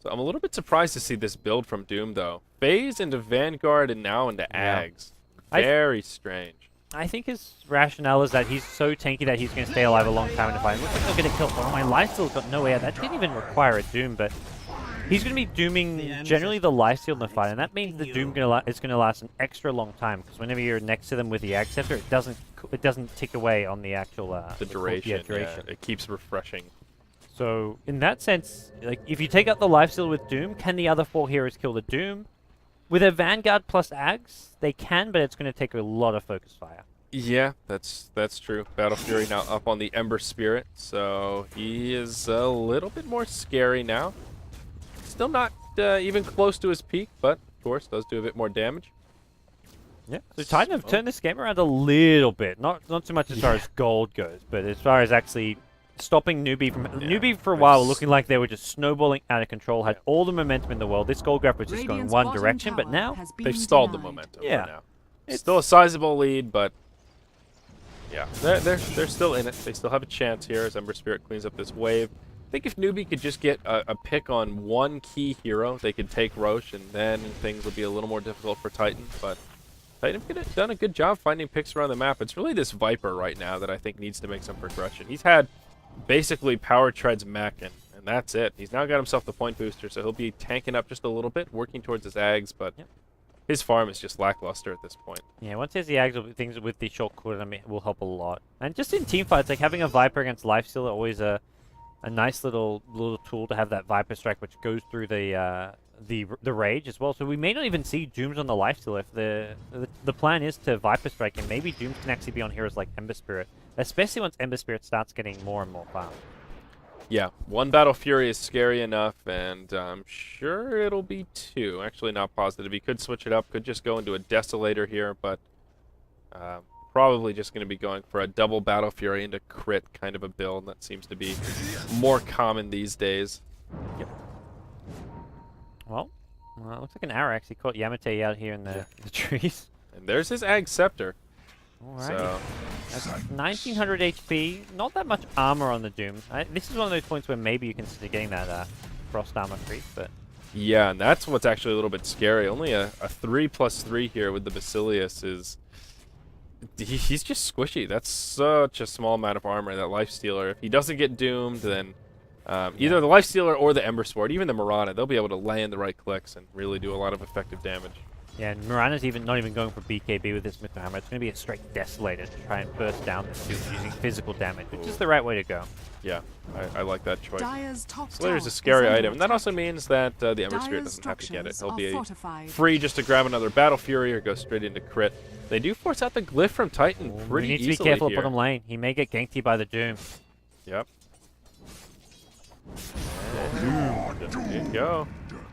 So I'm a little bit surprised to see this build from Doom, though. Phase into Vanguard and now into Ags. Very strange. I think his rationale is that he's so tanky that he's going to stay alive a long time in the fight. Looks like he'll get a kill. Oh, my lifesteal got nowhere. That didn't even require a Doom, but he's going to be dooming generally the lifesteal in the fight, and that means the Doom is going to last an extra long time, because whenever you're next to them with the Ag Scepter, it doesn't tick away on the actual The duration. Yeah, duration. Yeah, it keeps refreshing. So in that sense, like if you take out the lifesteal with Doom, can the other 4 heroes kill the Doom? With a Vanguard plus Ags, they can, but it's going to take a lot of focus fire. Yeah, that's true. Battle Fury now up on the Ember Spirit, so he is a little bit more scary now. Still not even close to his peak, but of course does do a bit more damage. Yeah. So Titan have turned this game around a little bit. Not so much as far as gold goes, but as far as actually stopping Newbee from... Newbee for a while looking like they were just snowballing out of control, had all the momentum in the world. This gold graph was just going one direction, but now they've stalled the momentum Yeah. for now. It's still a sizable lead, but yeah, they're still in it. They still have a chance here as Ember Spirit cleans up this wave. I think if Newbee could just get a pick on one key hero, they could take Roche, and then things would be a little more difficult for Titan. But Titan have done a good job finding picks around the map. It's really this Viper right now that I think needs to make some progression. He's had basically Power Tread's mech, and that's it. He's now got himself the point booster, so he'll be tanking up just a little bit, working towards his Ags, but his farm is just lackluster at this point. Yeah, once he has the Ags, things with the short cooldown will help a lot. And just in team fights, like having a Viper against Lifesteal are always a nice little tool to have that Viper strike, which goes through the rage as well. So we may not even see Dooms on the Lifesteal if the plan is to Viper strike, and maybe Dooms can actually be on heroes like Ember Spirit, especially once Ember Spirit starts getting more and more farm. Yeah, one Battle Fury is scary enough, and I'm sure it'll be 2. Actually, not positive. He could switch it up, could just go into a Desolator here, but probably just going to be going for a double Battle Fury into crit kind of a build. That seems to be more common these days. Well, it looks like an arrow actually caught Yamate out here in the trees. And there's his Ag Scepter. Alright. So, That's 1900 HP, not that much armor on the Doom. This is one of those points where maybe you consider getting that frost armor creep, but yeah, and that's what's actually a little bit scary. Only a 3+3 here with the Basilius is... He's just squishy. That's such a small amount of armor, that Lifestealer. If he doesn't get doomed, then either the Lifestealer or the Ember Sword, even the Mirana, they'll be able to land the right clicks and really do a lot of effective damage. yeah, and Mirana's not even going for BKB with this Mytho Hammer. It's going to be a straight Desolator to try and burst down the shield using physical damage, which is the right way to go. Yeah, I like that choice. Dire's top Slayer's tower a scary is under item, and that attack. also means that the Ember Spirit Dire's doesn't have to get it. structures He'll are be fortified. free just to grab another Battle Fury or go straight into crit. They do force out the Glyph from Titan pretty We need to be easily careful here. at bottom lane. He may get ganked by the Doom. Yep. And there you go.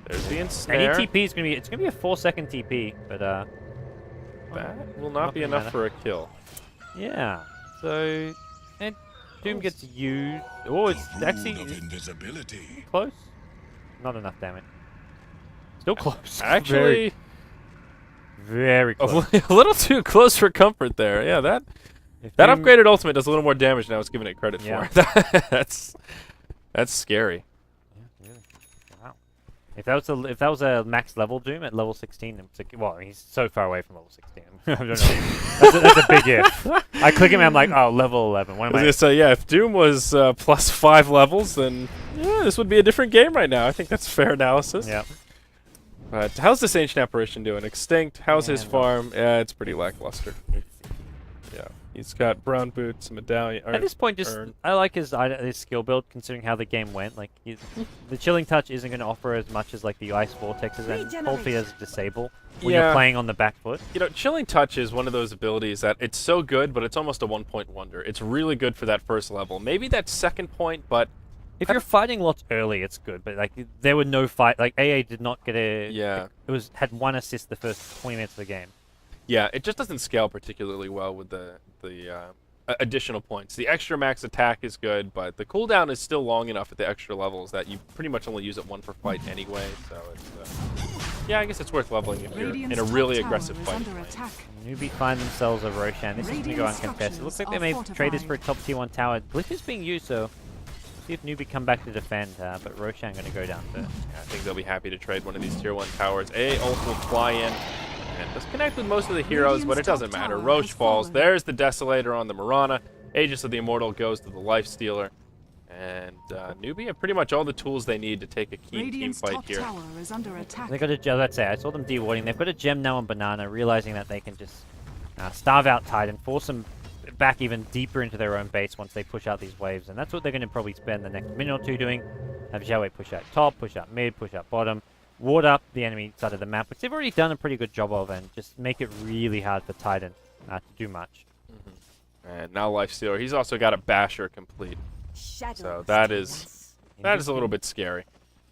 There's the ensnare. Any TP is going to be, it's going to be a 4-second TP, but That will not be gonna enough matter. for a kill. yeah. So, and Doom gets used. Oh, it's actually invisibility. close. Not enough damage. Still close. Actually, very a close. little too close for comfort there. Yeah, that If that Doom- upgraded ultimate does a little more damage now. It's giving it credit Yeah. for. That's scary. Yeah, really. Wow. If that was a max level Doom at level 16, it's like, well, he's so far away from level 16. I don't know. That's a big if. I click him and I'm like, oh, level 11. What I am was I? gonna say, yeah, if Doom was +5 levels, then yeah, this would be a different game right now. I think that's fair analysis. Yeah. But how's this Ancient Apparition doing? Extinct. How's his Yeah, no. farm? Yeah, it's pretty lackluster. Yeah, he's got brown boots, medallion. At this point, just Earn. I like his skill build considering how the game went. Like the Chilling Touch isn't going to offer as much as like the Ice Vortexes and hopefully as Disable when Yeah. you're playing on the back foot. You know, Chilling Touch is one of those abilities that it's so good, but it's almost a one-point wonder. It's really good for that first level. Maybe that second point, but If you're fighting lots early, it's good. But like there were no fight. Like AA did not get a. Yeah. It had 1 assist the first 20 minutes of the game. yeah, it just doesn't scale particularly well with the additional points. The extra max attack is good, but the cooldown is still long enough at the extra levels that you pretty much only use it 1 per fight anyway. So it's yeah, I guess it's worth leveling if you're Radiant's in a really top tower aggressive is fight. under attack. Newbie find themselves a Roshan. This is going to go Radiant uncontested. It looks like they structures may are trade this for a fortified. top tier 1 tower. Glyph is being used, so see if Newbie come back to defend. But Roshan going to go down first. I think they'll be happy to trade one of these tier 1 towers. Ult will fly in and disconnect with most of the heroes, but it Radiant's doesn't top matter. tower Roche has falls. fallen. There's the Desolator on the Mirana. Aegis of the Immortal goes to the Lifestealer. And Newbee have pretty much all the tools they need to take a key team Radiant's fight top here. tower is under attack. They got a gem. Let's say I saw them dewarding. They've got a gem now on Banana, realizing that they can just starve out Titan, force them back even deeper into their own base once they push out these waves, and that's what they're going to probably spend the next minute or two doing. Have Xiaowei push out top, push out mid, push out bottom, ward up the enemy side of the map, which they've already done a pretty good job of, and just make it really hard for Titan to do much. And now Lifestealer, he's also got a Basher complete. So that is a little bit scary.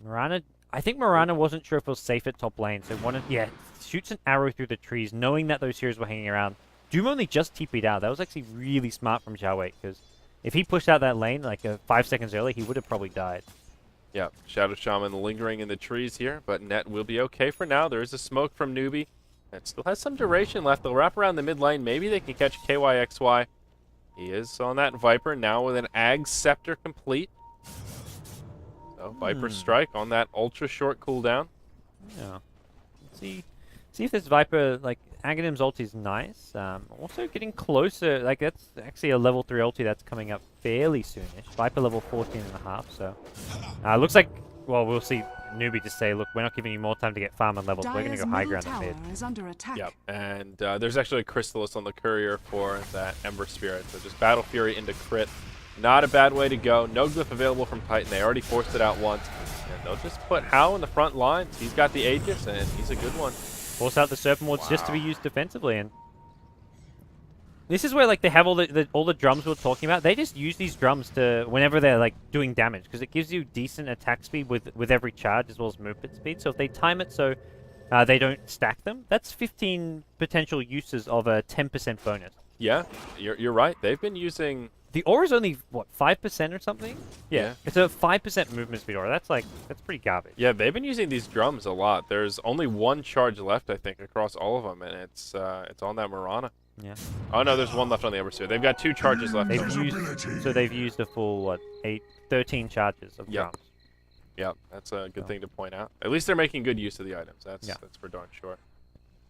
Mirana, I think Mirana wasn't sure if it was safe at top lane, so shoots an arrow through the trees, knowing that those heroes were hanging around. Doom only just TP'd out. That was actually really smart from Xiaowei, because if he pushed out that lane like 5 seconds early, he would have probably died. Yeah, Shadow Shaman lingering in the trees here, but Net will be okay for now. There is a smoke from Newbee. It still has some duration left. They'll wrap around the mid lane. Maybe they can catch KYXY. He is on that Viper now with an Ag Scepter complete. So Viper Strike on that ultra short cooldown. Yeah. Let's see if this Viper, like, Aghanim's ulti is nice. Also getting closer, like, that's actually a level 3 ulti that's coming up fairly soonish. Viper level 14.5, so. Looks like, well, we'll see Newbee just say, look, we're not giving you more time to get farm and levels. We're going to Dire's go high middle ground and tower mid. is under attack. Yep, and there's actually a Crystallis on the courier for that Ember Spirit. So just Battle Fury into crit. Not a bad way to go. No glyph available from Titan. They already forced it out once. And they'll just put Hao in the front lines. He's got the Aegis, and he's a good one. Force out the Serpent Wards just to be used defensively, and This is where like they have all the drums we're talking about. They just use these drums to whenever they're like doing damage because it gives you decent attack speed with every charge as well as movement speed. So if they time it so they don't stack them, that's 15 potential uses of a 10% bonus. Yeah, you're right. They've been using. The aura's only what 5% or something. Yeah. It's a 5% movement speed aura. That's pretty garbage. Yeah, they've been using these drums a lot. There's only one charge left, I think, across all of them, and it's on that Marana. Yeah. Oh no, there's one left on the Embersphere. They've got 2 charges left. They've used a full what 13 charges of drums. Yeah, that's a good thing to point out. At least they're making good use of the items. That's for darn sure.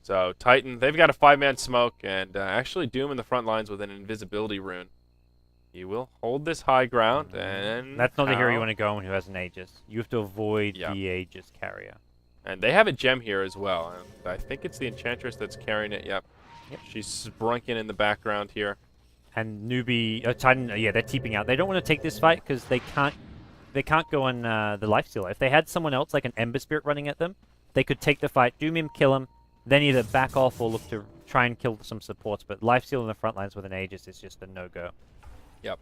So Titan, they've got a 5-man smoke, and actually Doom in the front lines with an invisibility rune. He will hold this high ground, and that's not the hero you want to go on who has an Aegis. You have to avoid the Aegis carrier. And they have a gem here as well. And I think it's the Enchantress that's carrying it. Yep. She's sprunking in the background here. And Newbee, Titan, they're teeping out. They don't want to take this fight because they can't go on the lifestealer. If they had someone else like an Ember Spirit running at them, they could take the fight, doom him, kill him, then either back off or look to try and kill some supports. But lifesteal in the front lines with an Aegis is just a no-go. Yep.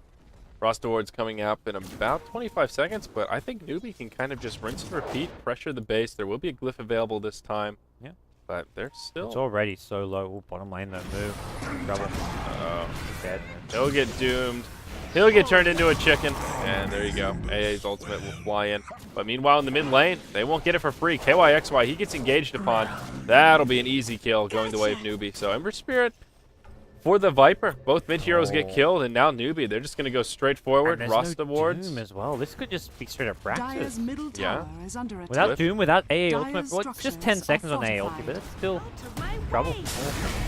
Frost Ward's coming up in about 25 seconds, but I think Newbee can kind of just rinse and repeat, pressure the base. There will be a glyph available this time. Yeah. But they're still... It's already so low. Ooh, bottom lane, though. Move. Trouble. Uh-oh. He's dead. He'll get doomed. He'll get turned into a chicken. And there you go. AA's ultimate will fly in. But meanwhile, in the mid lane, they won't get it for free. KYXY, he gets engaged upon. That'll be an easy kill going the way of Newbee. So Ember Spirit for the Viper. Both mid heroes get killed, and now Newbee. They're just going to go straight forward. Rasta wards. Doom as well. This could just be straight up Dire's Braxis. middle tower is under attack. Without Doom, without AA Dire's ultimate, well, it's just 10 structures seconds are on AA ulti, fortified. but it's still trouble.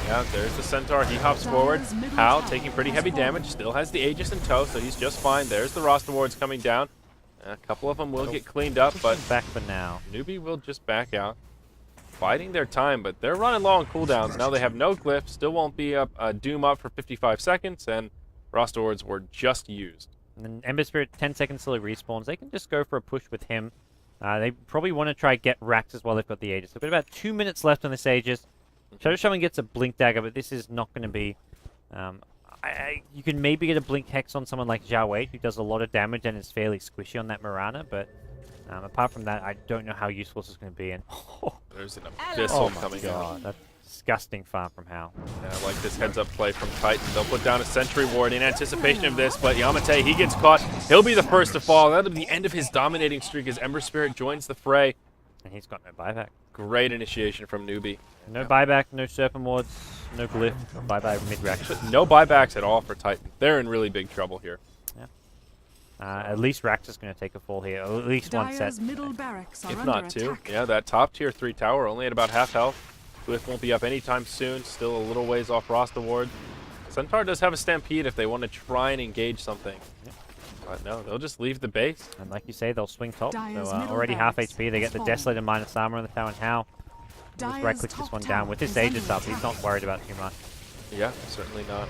Yeah, there's the Centaur. He hops forward. Hal taking pretty heavy damage. Still has the Aegis in tow, so he's just fine. There's the Rasta wards coming down. A couple of them will get cleaned up, but Back for now. Newbee will just back out. Fighting their time, but they're running low on cooldowns. Now they have no glyph, still won't be up, Doom up for 55 seconds, and Rasta wards were just used. And then Ember Spirit, 10 seconds till he respawns. They can just go for a push with him. They probably want to try get Rax as well. They've got the Aegis. They've got about 2 minutes left on this Aegis. Shadow Shaman gets a Blink Dagger, but this is not going to be... you can maybe get a Blink Hex on someone like Zhao Wei, who does a lot of damage and is fairly squishy on that Marana, but apart from that, I don't know how useful this is going to be. And There's an Abyssal coming God, out. that's disgusting farm from Hal. Yeah, I like this heads-up play from Titan. They'll put down a Sentry Ward in anticipation of this, but Yamate, he gets caught. He'll be the first to fall. That'll be the end of his dominating streak as Ember Spirit joins the fray. And he's got no buyback. Great initiation from Newbee. No buyback, no Serpent Wards, no Glyph, no buyback mid-rack. No buybacks at all for Titan. They're in really big trouble here. At least Rax is going to take a fall here, or at least one set. Dire's middle barracks are If under not two. attack. Yeah, that top tier 3 tower only at about half health. Glyph won't be up anytime soon. Still a little ways off Rasta ward. Centaur does have a Stampede if they want to try and engage something. But no, they'll just leave the base. And like you say, they'll swing top. Dire's So middle already half barracks HP. They get the fallen. Desolator minus armor on the tower, and Hal just Dire's right-click this top one down. tower With his is under Aegis up, he's attack. not worried about too much. Yeah, certainly not.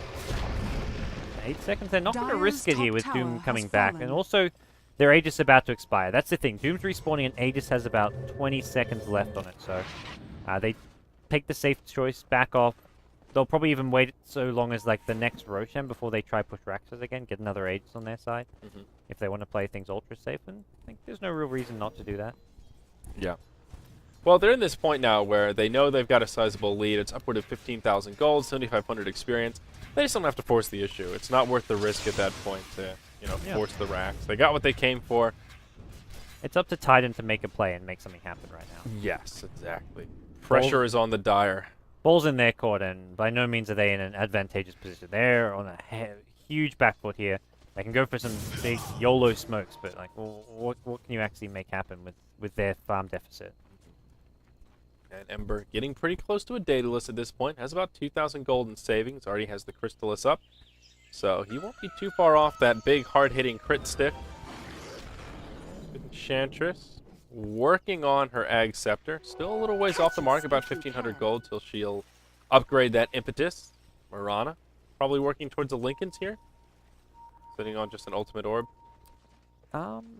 8 seconds, they're not going to Dire's risk it here top with tower Doom has coming back. fallen. And also, their Aegis is about to expire. That's the thing. Doom's respawning and Aegis has about 20 seconds left on it. So they take the safe choice, back off. They'll probably even wait so long as like the next Roshan before they try push Raxus again, get another Aegis on their side. If they want to play things ultra safe, and I think there's no real reason not to do that. Yeah. Well, they're in this point now where they know they've got a sizable lead. It's upward of 15,000 gold, 7,500 experience. They just don't have to force the issue. It's not worth the risk at that point to, force the racks. They got what they came for. It's up to Titan to make a play and make something happen right now. Yes, exactly. Pressure is on the Dire. Ball's in their court, and by no means are they in an advantageous position. They're on a huge back foot here. They can go for some big YOLO smokes, but like, what can you actually make happen with their farm deficit? And Ember getting pretty close to a Daedalus at this point. Has about 2,000 gold in savings. Already has the Crystallis up. So he won't be too far off that big hard-hitting crit stick. Enchantress working on her Ag Scepter. Still a little ways off the mark, about 1,500 gold till she'll upgrade that Impetus. Marana probably working towards the Lincolns here. Sitting on just an ultimate orb.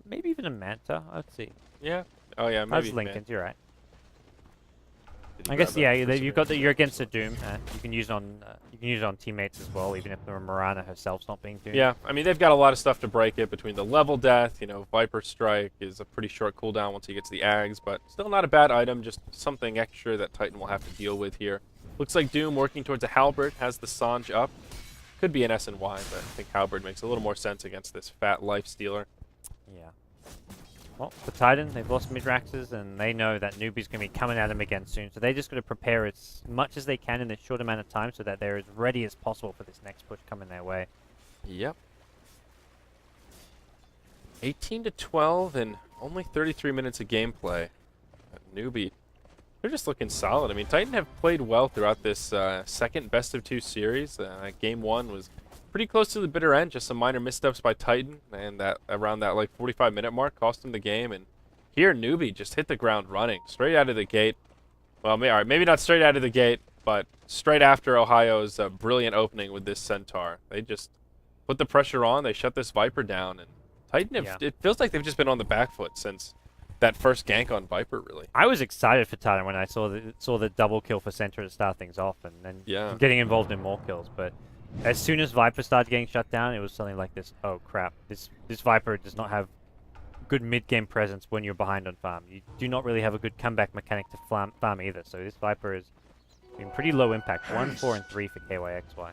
Maybe even a Manta. Let's see. Yeah. Oh yeah, maybe. That's Lincoln's. You're right. Did you I guess grab that yeah. You've got perseverance? you're against a Doom. You can use it on teammates as well, even if the Mirana herself's not being Doom. Yeah, I mean, they've got a lot of stuff to break it between the level death, you know, Viper Strike is a pretty short cooldown once he gets the Ags, but still not a bad item, just something extra that Titan will have to deal with here. Looks like Doom working towards a Halberd, has the Sange up. Could be an SNY, but I think Halberd makes a little more sense against this fat Life Stealer. Yeah. Well, for Titan, they've lost Midraxes, and they know that Newbee's going to be coming at them again soon, so they just got to prepare as much as they can in this short amount of time so that they're as ready as possible for this next push coming their way. Yep. 18 to 12 and only 33 minutes of gameplay. Newbee, they're just looking solid. I mean, Titan have played well throughout this second best of 2 series. Game 1 was pretty close to the bitter end, just some minor missteps by Titan, and that around that like 45-minute mark cost him the game. And here, Newbee just hit the ground running straight out of the gate. Well, all right, maybe not straight out of the gate, but straight after Ohio's brilliant opening with this Centaur. They just put the pressure on. They shut this Viper down, and Titan, it feels like they've just been on the back foot since that first gank on Viper, really. I was excited for Titan when I saw the double kill for Center to start things off, and then getting involved in more kills. But as soon as Viper started getting shut down, it was something like this. Oh crap! This Viper does not have good mid-game presence when you're behind on farm. You do not really have a good comeback mechanic to farm either. So this Viper has been pretty low impact. 1, 4, and 3 for KYXY.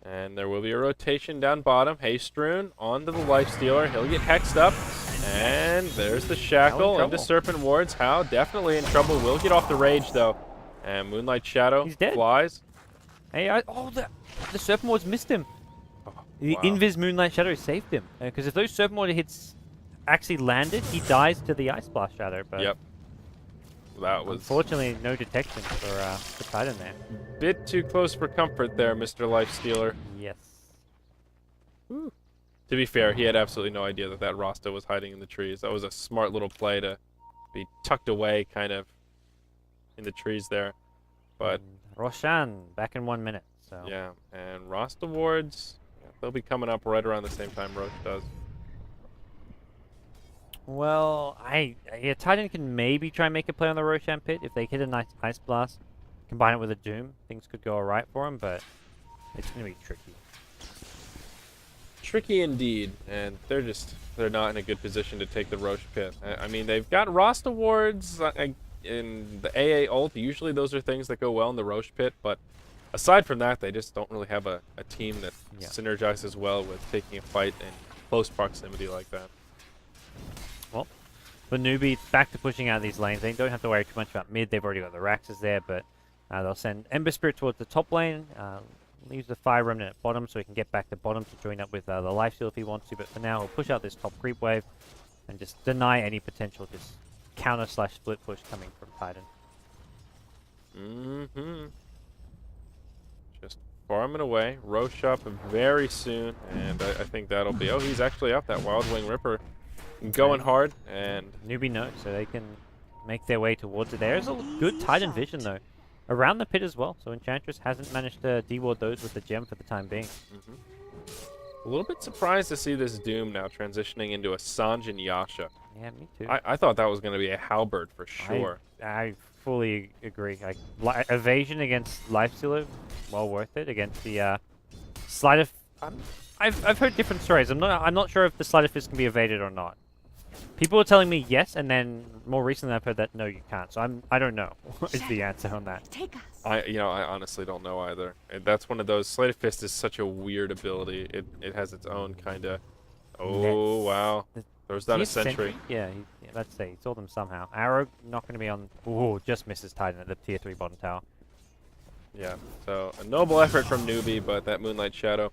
And there will be a rotation down bottom. Haystroon onto the Lifestealer. He'll get hexed up. And there's the Shackle into Serpent Wards. How definitely in trouble. Will get off the rage, though. And Moonlight Shadow flies. Hey, the Serpent Wards missed him. The Invis Moonlight Shadow saved him. Because if those Serpent Ward hits actually landed, he dies to the Ice Blast Shadow. But yep. That was unfortunately no detection for Titan there. Bit too close for comfort there, Mr. Lifestealer. Yes. Woo. To be fair, he had absolutely no idea that Rasta was hiding in the trees. That was a smart little play to be tucked away kind of in the trees there. But Roshan back in 1 minute. So yeah, and Rasta Wards, they'll be coming up right around the same time Roche does. Well, Titan can maybe try and make a play on the Roshan pit. If they hit a nice Ice Blast, combine it with a Doom, things could go alright for him, but it's going to be tricky. Tricky indeed, and they're not in a good position to take the Roche pit. I mean, they've got Rasta Wards in the AA ult. Usually those are things that go well in the Roche pit, but aside from that, they just don't really have a team that synergizes well with taking a fight in close proximity like that. Well, for Newbee, back to pushing out these lanes. They don't have to worry too much about mid. They've already got the Raxes there, but they'll send Ember Spirit towards the top lane. Leaves the Fire Remnant at bottom so he can get back to bottom to join up with the Lifesteal if he wants to. But for now, he'll push out this top creep wave and just deny any potential just counter/split push coming from Titan. Just farming away. Roche up very soon, and I think that'll be... Oh, he's actually up. That Wild Wing Ripper going hard, and... Newbee knows, so they can make their way towards it. There's a good Titan vision, though. Around the pit as well, so Enchantress hasn't managed to deward those with the gem for the time being. A little bit surprised to see this Doom now transitioning into a Sange and Yasha. Yeah, me too. I thought that was going to be a Halberd for sure. I fully agree. Evasion against Lifestealer, well worth it. Against the Sleight of... I've heard different stories. I'm not sure if the Sleight of Fist can be evaded or not. People are telling me yes, and then more recently I've heard that no, you can't. So I don't know is the answer on that. I honestly don't know either. That's one of those. Sleight of Fist is such a weird ability. It has its own kind of... Oh, wow. Throws down a sentry. Yeah, let's see. He saw them somehow. Arrow not going to be on... Ooh, just misses Titan at the tier 3 bottom tower. Yeah, so a noble effort from Newbee, but that Moonlight Shadow...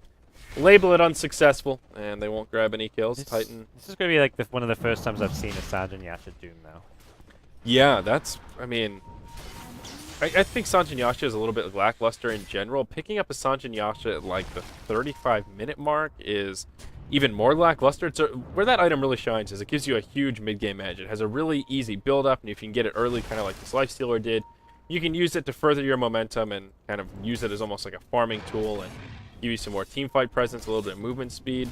Label it unsuccessful, and they won't grab any kills. Titan. This is going to be like one of the first times I've seen a Sange and Yasha Doom, though. Yeah, that's... I mean... I think Sange and Yasha is a little bit lackluster in general. Picking up a Sange and Yasha at like the 35-minute mark is even more lackluster. So where that item really shines is it gives you a huge mid-game edge. It has a really easy build-up, and if you can get it early, kind of like this Lifestealer did, you can use it to further your momentum and kind of use it as almost like a farming tool and give you some more teamfight presence, a little bit of movement speed.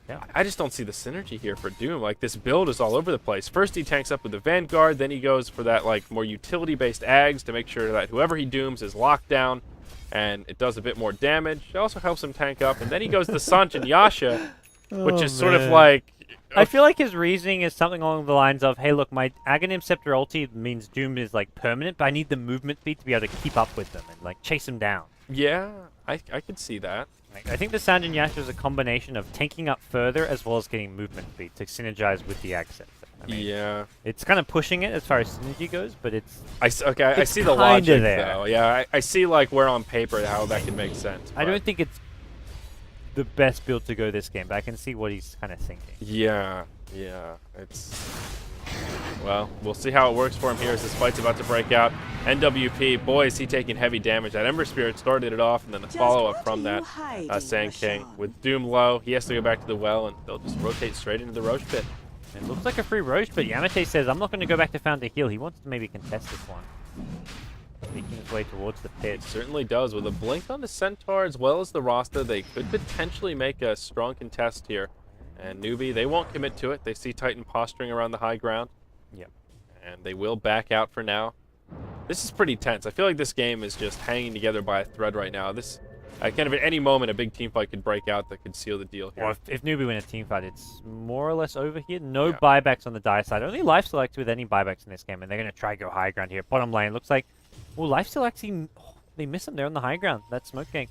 Yeah. I just don't see the synergy here for Doom. Like, this build is all over the place. First he tanks up with the Vanguard, then he goes for that like more utility-based Ags to make sure that whoever he dooms is locked down, and it does a bit more damage. It also helps him tank up, and then he goes to Sanch and Yasha, which is sort of like... I feel like his reasoning is something along the lines of, hey, look, my Aghanim Scepter ulti means Doom is, like, permanent, but I need the movement speed to be able to keep up with them and, like, chase them down. Yeah, I could see that. Like, I think the Sanch and Yasha is a combination of tanking up further as well as getting movement speed to synergize with the Ag Scepter. I mean, Yeah. it's kind of pushing it as far as synergy goes, but it's... I see the logic, though. Yeah, I see, like, where on paper how that can make sense. I don't think it's the best build to go this game, but I can see what he's kind of thinking. Yeah, it's... Well, we'll see how it works for him here as this fight's about to break out. NWP, boy, is he taking heavy damage. That Ember Spirit started it off, and then the follow-up from that Sand King. With Doom low, he has to go back to the well, and they'll just rotate straight into the Roche pit. It looks like a free Roche, but Yamate says, I'm not going to go back to Found to heal. He wants to maybe contest this one. Making his way towards the pit. It certainly does. With a blink on the Centaur as well as the roster, they could potentially make a strong contest here. And Newbee, they won't commit to it. They see Titan posturing around the high ground. Yep. And they will back out for now. This is pretty tense. I feel like this game is just hanging together by a thread right now. This, kind of at any moment, a big team fight could break out that could seal the deal here. Well, if Newbee win a team fight, it's more or less over here. No Yeah. buybacks on the Dire side. Only Life Select with any buybacks in this game, and they're going to try to go high ground here. Bottom lane looks like, well, Life Select, they miss him there on the high ground. That smoke gank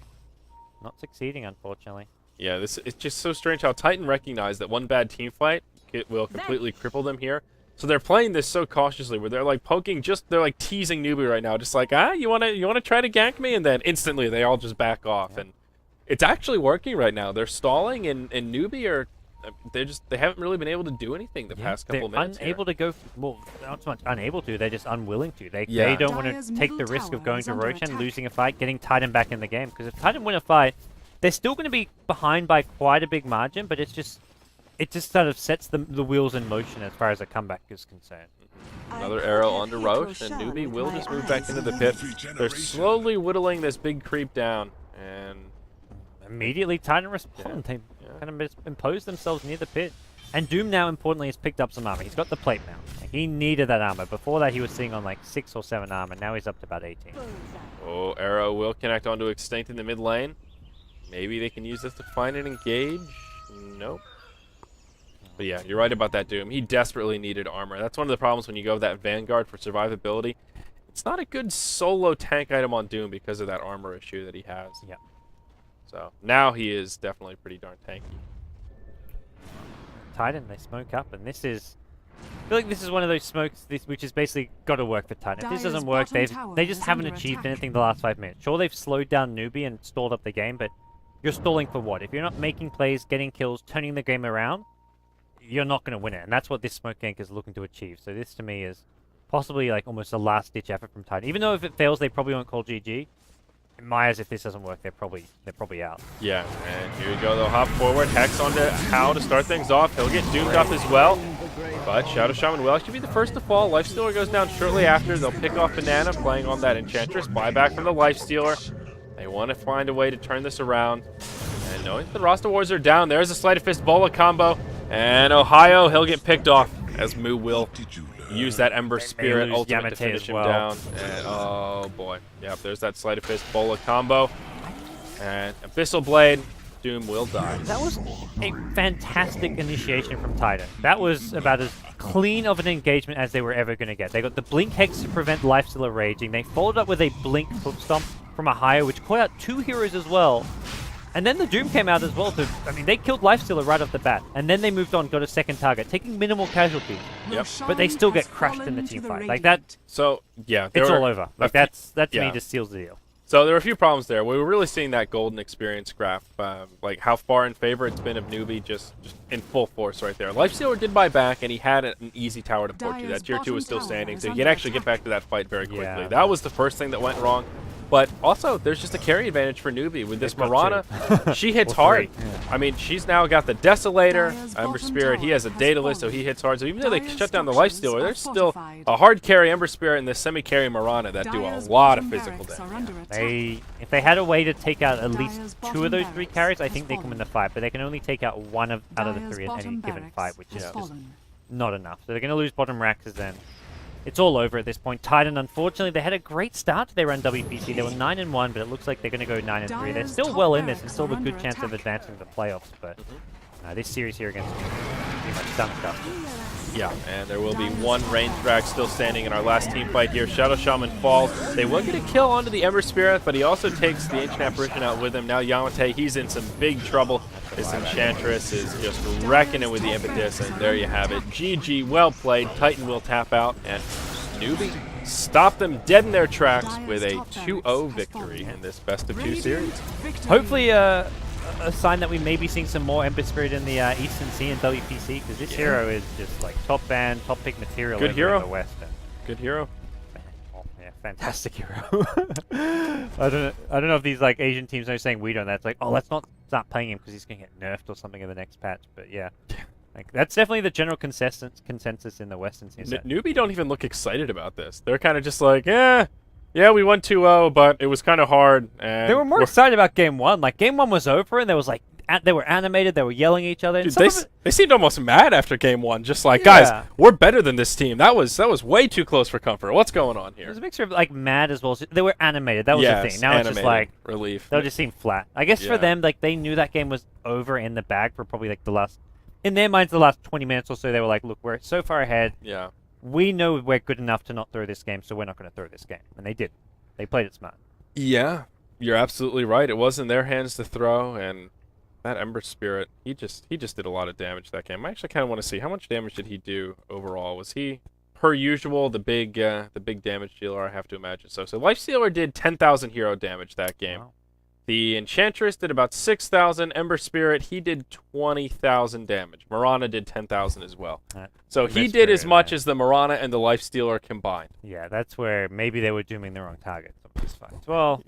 not succeeding, unfortunately. Yeah, it's just so strange how Titan recognized that one bad team fight will completely cripple them here. So they're playing this so cautiously, where they're like poking, they're like teasing Newbee right now, just like, you wanna try to gank me, and then instantly they all just back off, and it's actually working right now. They're stalling, and Newbee are, they haven't really been able to do anything the past couple minutes. They're unable to go, well, not so much unable to, they're just unwilling to. They Yeah. don't want Dire's to take the middle risk of tower going is to under Roshan, attack. losing a fight, getting Titan back in the game. Because if Titan win a fight, they're still going to be behind by quite a big margin, but it just sort of sets the wheels in motion as far as a comeback is concerned. Another arrow onto Roche, and Newbee will just move back into the pit. They're slowly whittling this big creep down, and Immediately, Titan respond. They kind of impose themselves near the pit. And Doom now, importantly, has picked up some armor. He's got the plate now. Like, he needed that armor. Before that, he was sitting on like 6 or 7 armor. Now he's up to about 18. oh, arrow will connect onto Extinct in the mid lane. Maybe they can use this to find and engage. Nope. But yeah, you're right about that, Doom. He desperately needed armor. That's one of the problems when you go with that Vanguard for survivability. It's not a good solo tank item on Doom because of that armor issue that he has. Yep. So now he is definitely pretty darn tanky. Titan, they smoke up, and this is... I feel like this is one of those smokes which has basically got to work for Titan. If this Dire's doesn't work, bottom they tower just is haven't under achieved attack. anything the last 5 minutes. Sure, they've slowed down Newbee and stalled up the game, but you're stalling for what? If you're not making plays, getting kills, turning the game around, you're not going to win it. And that's what this smoke gank is looking to achieve. So this, to me, is possibly like almost a last-ditch effort from Titan. Even though if it fails, they probably won't call GG. In my eyes, if this doesn't work, they're probably out. Yeah, and here we go. They'll hop forward. Hex onto How to start things off. He'll get doomed up as well. But Shadow Shaman will actually be the first to fall. Lifestealer goes down shortly after. They'll pick off Banana, playing on that Enchantress. Buyback from the Lifestealer. They want to find a way to turn this around. And knowing the roster wars are down, there's a Sleight of Fist Bola combo. And Ohio, he'll get picked off as Moo will use that Ember Spirit lose ultimate Yamate to finish as him well. down. And oh boy. Yep, there's that Sleight of Fist Bola combo. And Abyssal Blade, Doom will die. That was a fantastic initiation from Titan. That was about as clean of an engagement as they were ever going to get. They got the Blink Hex to prevent Lifestealer raging. They followed up with a Blink Foot Stomp from a higher, which caught out 2 heroes as well. And then the Doom came out as well. They killed Lifestealer right off the bat. And then they moved on, got a second target, taking minimal casualties. Yep. But they still get crushed in the team fight. Like that, So, yeah. it's all over. Like that to yeah. me just seals the deal. So there were a few problems there. We were really seeing that golden experience graph, like how far in favor it's been of Newbee, just in full force right there. Lifestealer did buy back, and he had an easy tower to port to. That tier 2 was still standing, so he could actually get back to that fight very quickly. Yeah. That was the first thing that went wrong. But also, there's just a carry advantage for Newbee with this They've Mirana. got two. She hits Or hard. three, yeah. I mean, she's now got the Desolator, Dire's Ember bottom Spirit. He tower has a has Daedalus, so fallen. he hits hard. So even though they Dire's shut down the structures Lifestealer, are there's still fortified. a hard carry Ember Spirit and the semi-carry Mirana that do a Dire's lot of bottom physical barracks damage. are under attack. If they had a way to take out at least Dire's 2 of bottom those 3 barracks carries, I has think they can win the fallen. fight. But they can only take out one out of the Dire's 3 in any bottom given barracks fight, which has is just fallen. not enough. So they're going to lose bottom racks then. It's all over at this point. Titan, unfortunately, they had a great start to their run WPC. They were 9-1, but it looks like they're going to go 9-3. They're Dire's still top well in this and barracks still have a are good under chance of attack. advancing to the playoffs. But this series here against pretty much done stuff. Yeah, and there will be one range drag still standing in our last team fight here. Shadow Shaman falls. They will get a kill onto the Ember Spirit, but he also takes the Ancient Apparition out with him. Now Yamate, he's in some big trouble. This Enchantress is just wrecking it with the Impetus, and there you have it. GG, well played. Titan will tap out, and Newbee stopped them dead in their tracks with a 2-0 victory in this best-of-2 series. Hopefully, a sign that we may be seeing some more Ember Spirit in the Eastern Sea and WPC, because this hero is just like top ban, top pick material Good over hero. in the West. And, Good hero. yeah, fantastic hero. I don't know if these like Asian teams are saying we don't. That's like, oh, let's not start playing him because he's going to get nerfed or something in the next patch. But yeah, like that's definitely the general consensus in the Western scene. Newbee don't even look excited about this. They're kind of just like, yeah, we won 2-0, but it was kind of hard. And They were more excited about game 1. Like game 1 was over and there was like they were animated, they were yelling at each other. And Dude, they seemed almost mad after game 1, just like, guys, we're better than this team. That was way too close for comfort. What's going on here? There's a mixture of like mad as well. As, they were animated. That was the thing. Now animated. it's just like relief. they'll just seem flat. I guess for Yeah. them, like they knew that game was over in the bag for probably like the last, in their minds, the last 20 minutes or so. They were like, look, we're so far ahead. Yeah. We know we're good enough to not throw this game, so we're not going to throw this game. And they did. They played it smart. Yeah, you're absolutely right. It was in their hands to throw, and that Ember Spirit, he just did a lot of damage that game. I actually kind of want to see how much damage did he do overall. Was he, per usual, the big damage dealer? I have to imagine so. So Lifestealer did 10,000 hero damage that game. Wow. The Enchantress did about 6,000. Ember Spirit, he did 20,000 damage. Mirana did 10,000 as well. So he did as much as the Mirana and the Lifestealer combined. Yeah, that's where maybe they were dooming the wrong targets on these fights. Well,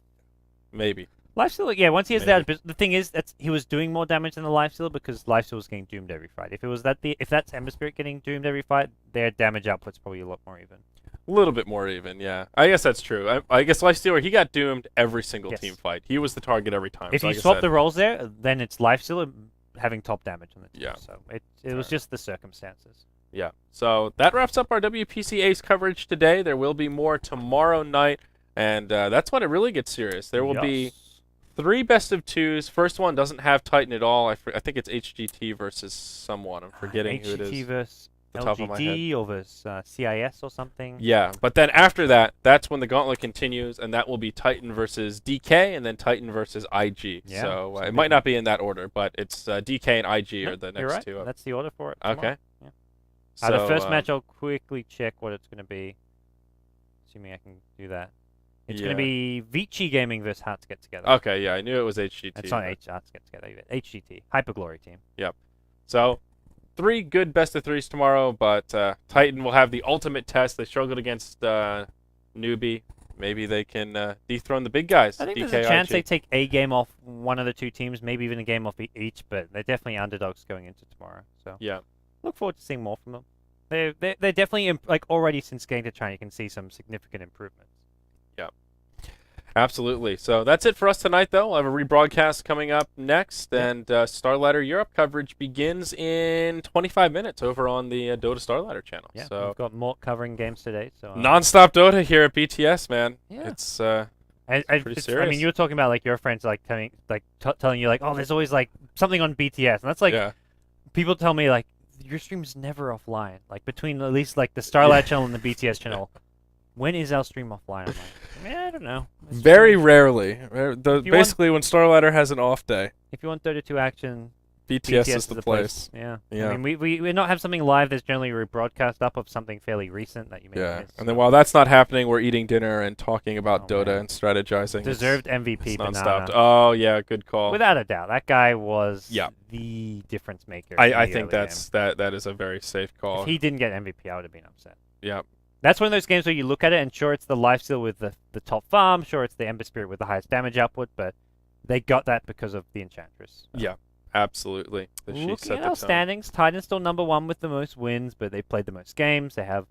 Maybe. Lifesteal, yeah, once he has that, but the thing is, he was doing more damage than the Lifesteal because Lifesteal was getting doomed every fight. If it was if that's Ember Spirit getting doomed every fight, their damage output's probably a lot more even. A little bit more even, yeah. I guess that's true. I guess Lifestealer, he got doomed every single Yes. team fight. He was the target every time. If so you like I swap said, the roles there, then it's Lifesteal having top damage on the team. Yeah. So it was just the circumstances. Yeah. So that wraps up our WPC Ace coverage today. There will be more tomorrow night, and that's when it really gets serious. There will be 3 best-of-2s. First one doesn't have Titan at all. I think it's HGT versus someone. I'm forgetting who it HGT is. versus the top of my LGD or versus CIS or something. Yeah, but then after that, that's when the gauntlet continues, and that will be Titan versus DK, and then Titan versus IG. Yeah, so so it might not be in that order, but it's DK and IG are the You're next right. two up. That's the order for it. tomorrow. Okay. Yeah. So, The first match, I'll quickly check what it's going to be, assuming I can do that. It's going to be Vici Gaming versus Hearts Get Together. Okay, yeah, I knew it was HGT. It's not but- Hearts Get Together. HGT, Hyperglory team. So 3 good best-of-3s tomorrow, but Titan will have the ultimate test. They struggled against Newbee. Maybe they can dethrone the big guys. I think DK, there's a chance IG. they take a game off one of the 2 teams, maybe even a game off each, but they're definitely underdogs going into tomorrow. So Yeah. look forward to seeing more from them. They're definitely, like already since getting to China, you can see some significant improvements. Absolutely. So that's it for us tonight, though. We'll have a rebroadcast coming up next, and Starladder Europe coverage begins in 25 minutes over on the Dota Starladder channel. Yeah, So we've got more covering games today. So non-stop Dota here at BTS, man. Yeah. It's pretty I serious. mean, you were talking about like your friends like telling you like, oh, there's always like something on BTS, and that's like yeah. people tell me like your stream's never offline. Like between at least like the Starlight channel and the BTS channel, when is our stream offline? I'm like, I don't know. It's Very strange. rarely. you Basically, when Starladder has an off day, If you want Dota 2 action, BTS is the place. Yeah. Yeah. I mean, we not have something live. There's generally a rebroadcast up of something fairly recent that you may Yeah. miss. And then while that's not happening, we're eating dinner and talking about Oh, Dota man. and strategizing. Deserved MVP It's Banana. nonstop. Oh yeah, good call. Without a doubt, that guy was Yeah. the difference maker. in I the think early that is a very safe game. call. If he didn't get MVP, I would have been upset. Yeah. That's one of those games where you look at it and sure, it's the lifesteal with the top farm, sure, it's the Ember Spirit with the highest damage output, but they got that because of the Enchantress. Yeah, absolutely. She Looking set at the our tone. standings, Titan's still number 1 with the most wins, but they played the most games. They have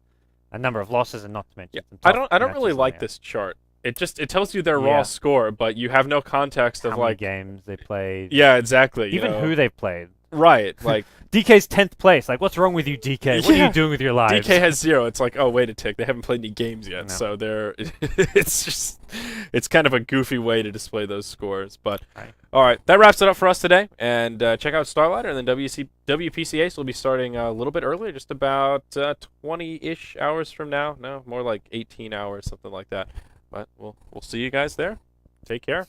a number of losses, and not to mention some I tough don't really matches like on this chart. It tells you their Yeah. raw score, but you have no context how of many like games they played, yeah, exactly. even who they've played. Right, like DK's 10th place. Like, what's wrong with you, DK? What are Yeah. you doing with your lives? DK has 0. It's like, oh wait a tick, they haven't played any games yet, No. so they're it's kind of a goofy way to display those scores. But Right. all right, that wraps it up for us today. And check out Starlighter, and then WPC Ace will be starting a little bit earlier, just about 20-ish hours from now. No, more like 18 hours, something like that. But we'll see you guys there. Take care.